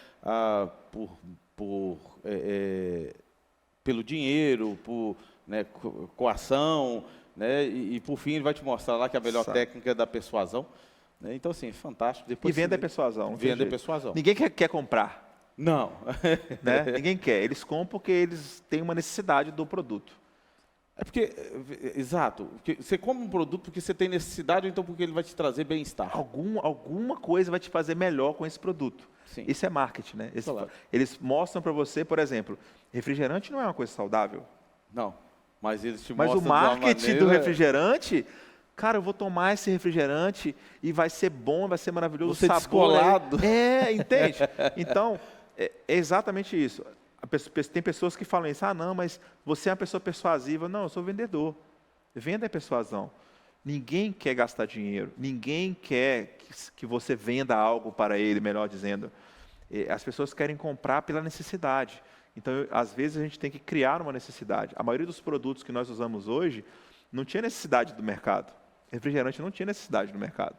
pelo dinheiro, por coação, né, e por fim ele vai te mostrar lá que a melhor técnica é da persuasão. Então, assim, fantástico. Depois, e venda é persuasão. Venda é persuasão. Ninguém quer comprar. Não. Né? Ninguém quer. Eles compram porque eles têm uma necessidade do produto. É porque, exato, porque você compra um produto porque você tem necessidade ou então porque ele vai te trazer bem-estar. Alguma coisa vai te fazer melhor com esse produto. Sim. Isso é marketing, né? Claro. Eles mostram para você, por exemplo, refrigerante não é uma coisa saudável. Não, mas eles te mostram. Mas o marketing do refrigerante... Cara, eu vou tomar esse refrigerante e vai ser bom, vai ser maravilhoso. Você descolado. Entende? Então, é exatamente isso. Tem pessoas que falam isso, não, mas você é uma pessoa persuasiva. Não, eu sou vendedor. Venda é persuasão. Ninguém quer gastar dinheiro. Ninguém quer que você venda algo para ele, melhor dizendo. As pessoas querem comprar pela necessidade. Então, às vezes, a gente tem que criar uma necessidade. A maioria dos produtos que nós usamos hoje não tinha necessidade do mercado. Refrigerante não tinha necessidade no mercado.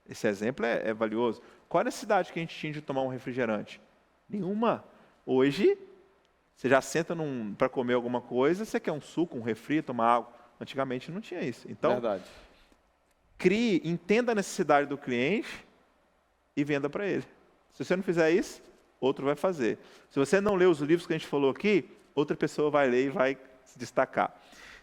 Esse exemplo é valioso. Qual a necessidade que a gente tinha de tomar um refrigerante? Nenhuma. Hoje, você já senta para comer alguma coisa, você quer um suco, um refri, tomar água. Antigamente não tinha isso. Então, verdade. Entenda a necessidade do cliente e venda para ele. Se você não fizer isso, outro vai fazer. Se você não ler os livros que a gente falou aqui, outra pessoa vai ler e vai se destacar.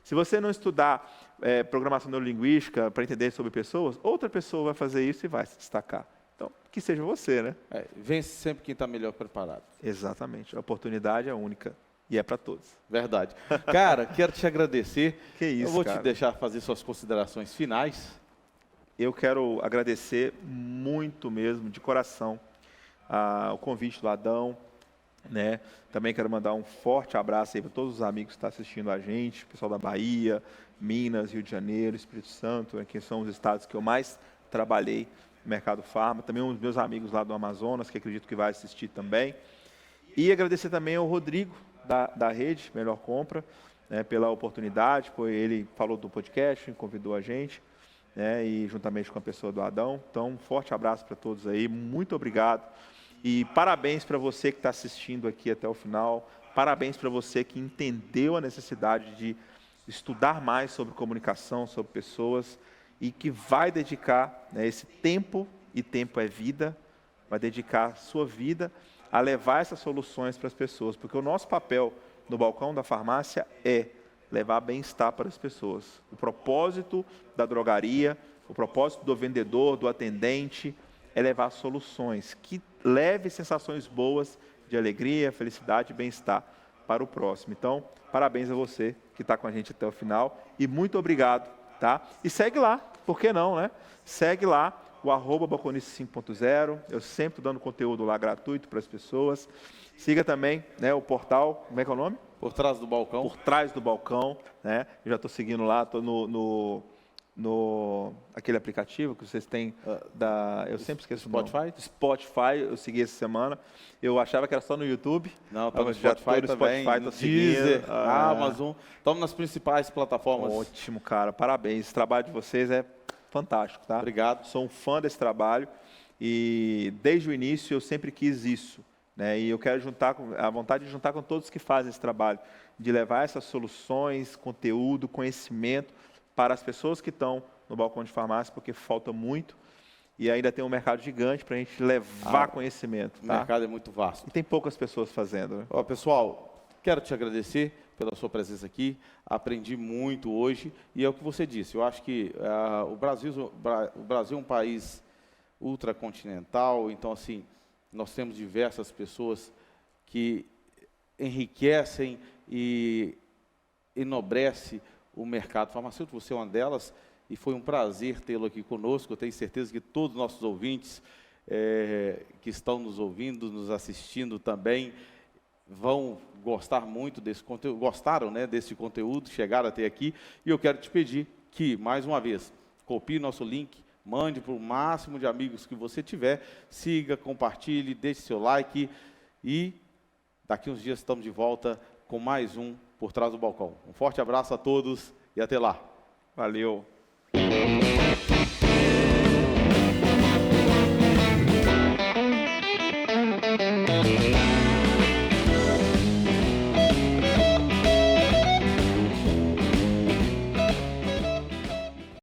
Se você não estudar programação neurolinguística para entender sobre pessoas, outra pessoa vai fazer isso e vai se destacar. Então, que seja você, né? Vence sempre quem está melhor preparado. Exatamente. A oportunidade é única. e é para todos. Verdade. Cara, quero te agradecer. Que isso, Eu vou cara. te deixar fazer suas considerações finais. Eu quero agradecer muito mesmo, de coração, o convite do Adão, né? Também quero mandar um forte abraço aí para todos os amigos que estão assistindo a gente, pessoal da Bahia, Minas, Rio de Janeiro, Espírito Santo, né, que são os estados que eu mais trabalhei no mercado farma. Também os meus amigos lá do Amazonas, que acredito que vai assistir também. E agradecer também ao Rodrigo, da rede Melhor Compra, né, pela oportunidade, pois ele falou do podcast, convidou a gente, né, e juntamente com a pessoa do Adão. Então, um forte abraço para todos aí, muito obrigado. E parabéns para você que está assistindo aqui até o final, parabéns para você que entendeu a necessidade de estudar mais sobre comunicação, sobre pessoas, e que vai dedicar, né, esse tempo, e tempo é vida, vai dedicar sua vida a levar essas soluções para as pessoas, porque o nosso papel no balcão da farmácia é levar bem-estar para as pessoas. O propósito da drogaria, o propósito do vendedor, do atendente, é levar soluções que leve sensações boas de alegria, felicidade e bem-estar para o próximo. Então, parabéns a você que está com a gente até o final e muito obrigado, tá? E segue lá, por que não, né? Segue lá o @balconista 5.0, eu sempre dando conteúdo lá gratuito para as pessoas. Siga também, né, o portal, como é que é o nome? Por Trás do Balcão. Por Trás do Balcão, né? Eu já estou seguindo lá, estou no aquele aplicativo que vocês têm eu sempre esqueço Spotify? o nome. Spotify, eu segui essa semana. Eu achava que era só no YouTube. Não, está no já Spotify tô no também, Spotify, tô Deezer, seguindo. Amazon. Estamos nas principais plataformas. Ótimo, cara. Parabéns. O trabalho de vocês é fantástico, tá? Obrigado. Sou um fã desse trabalho e desde o início eu sempre quis isso, né? E eu quero a vontade de juntar com todos que fazem esse trabalho, de levar essas soluções, conteúdo, conhecimento para as pessoas que estão no balcão de farmácia, porque falta muito e ainda tem um mercado gigante para a gente levar conhecimento. O tá? mercado é muito vasto. E tem poucas pessoas fazendo. Né? Ó, pessoal, quero te agradecer pela sua presença aqui. Aprendi muito hoje e é o que você disse. Eu acho que o Brasil é um país ultracontinental, então assim nós temos diversas pessoas que enriquecem e enobrecem o mercado farmacêutico. Você é uma delas e foi um prazer tê-lo aqui conosco. Eu tenho certeza que todos os nossos ouvintes que estão nos ouvindo, nos assistindo também, vão gostar muito desse conteúdo, gostaram, né, desse conteúdo, chegaram até aqui. E eu quero te pedir que, mais uma vez, copie nosso link, mande para o máximo de amigos que você tiver, siga, compartilhe, deixe seu like e daqui uns dias estamos de volta com mais um Por Trás do Balcão. Um forte abraço a todos e até lá. Valeu.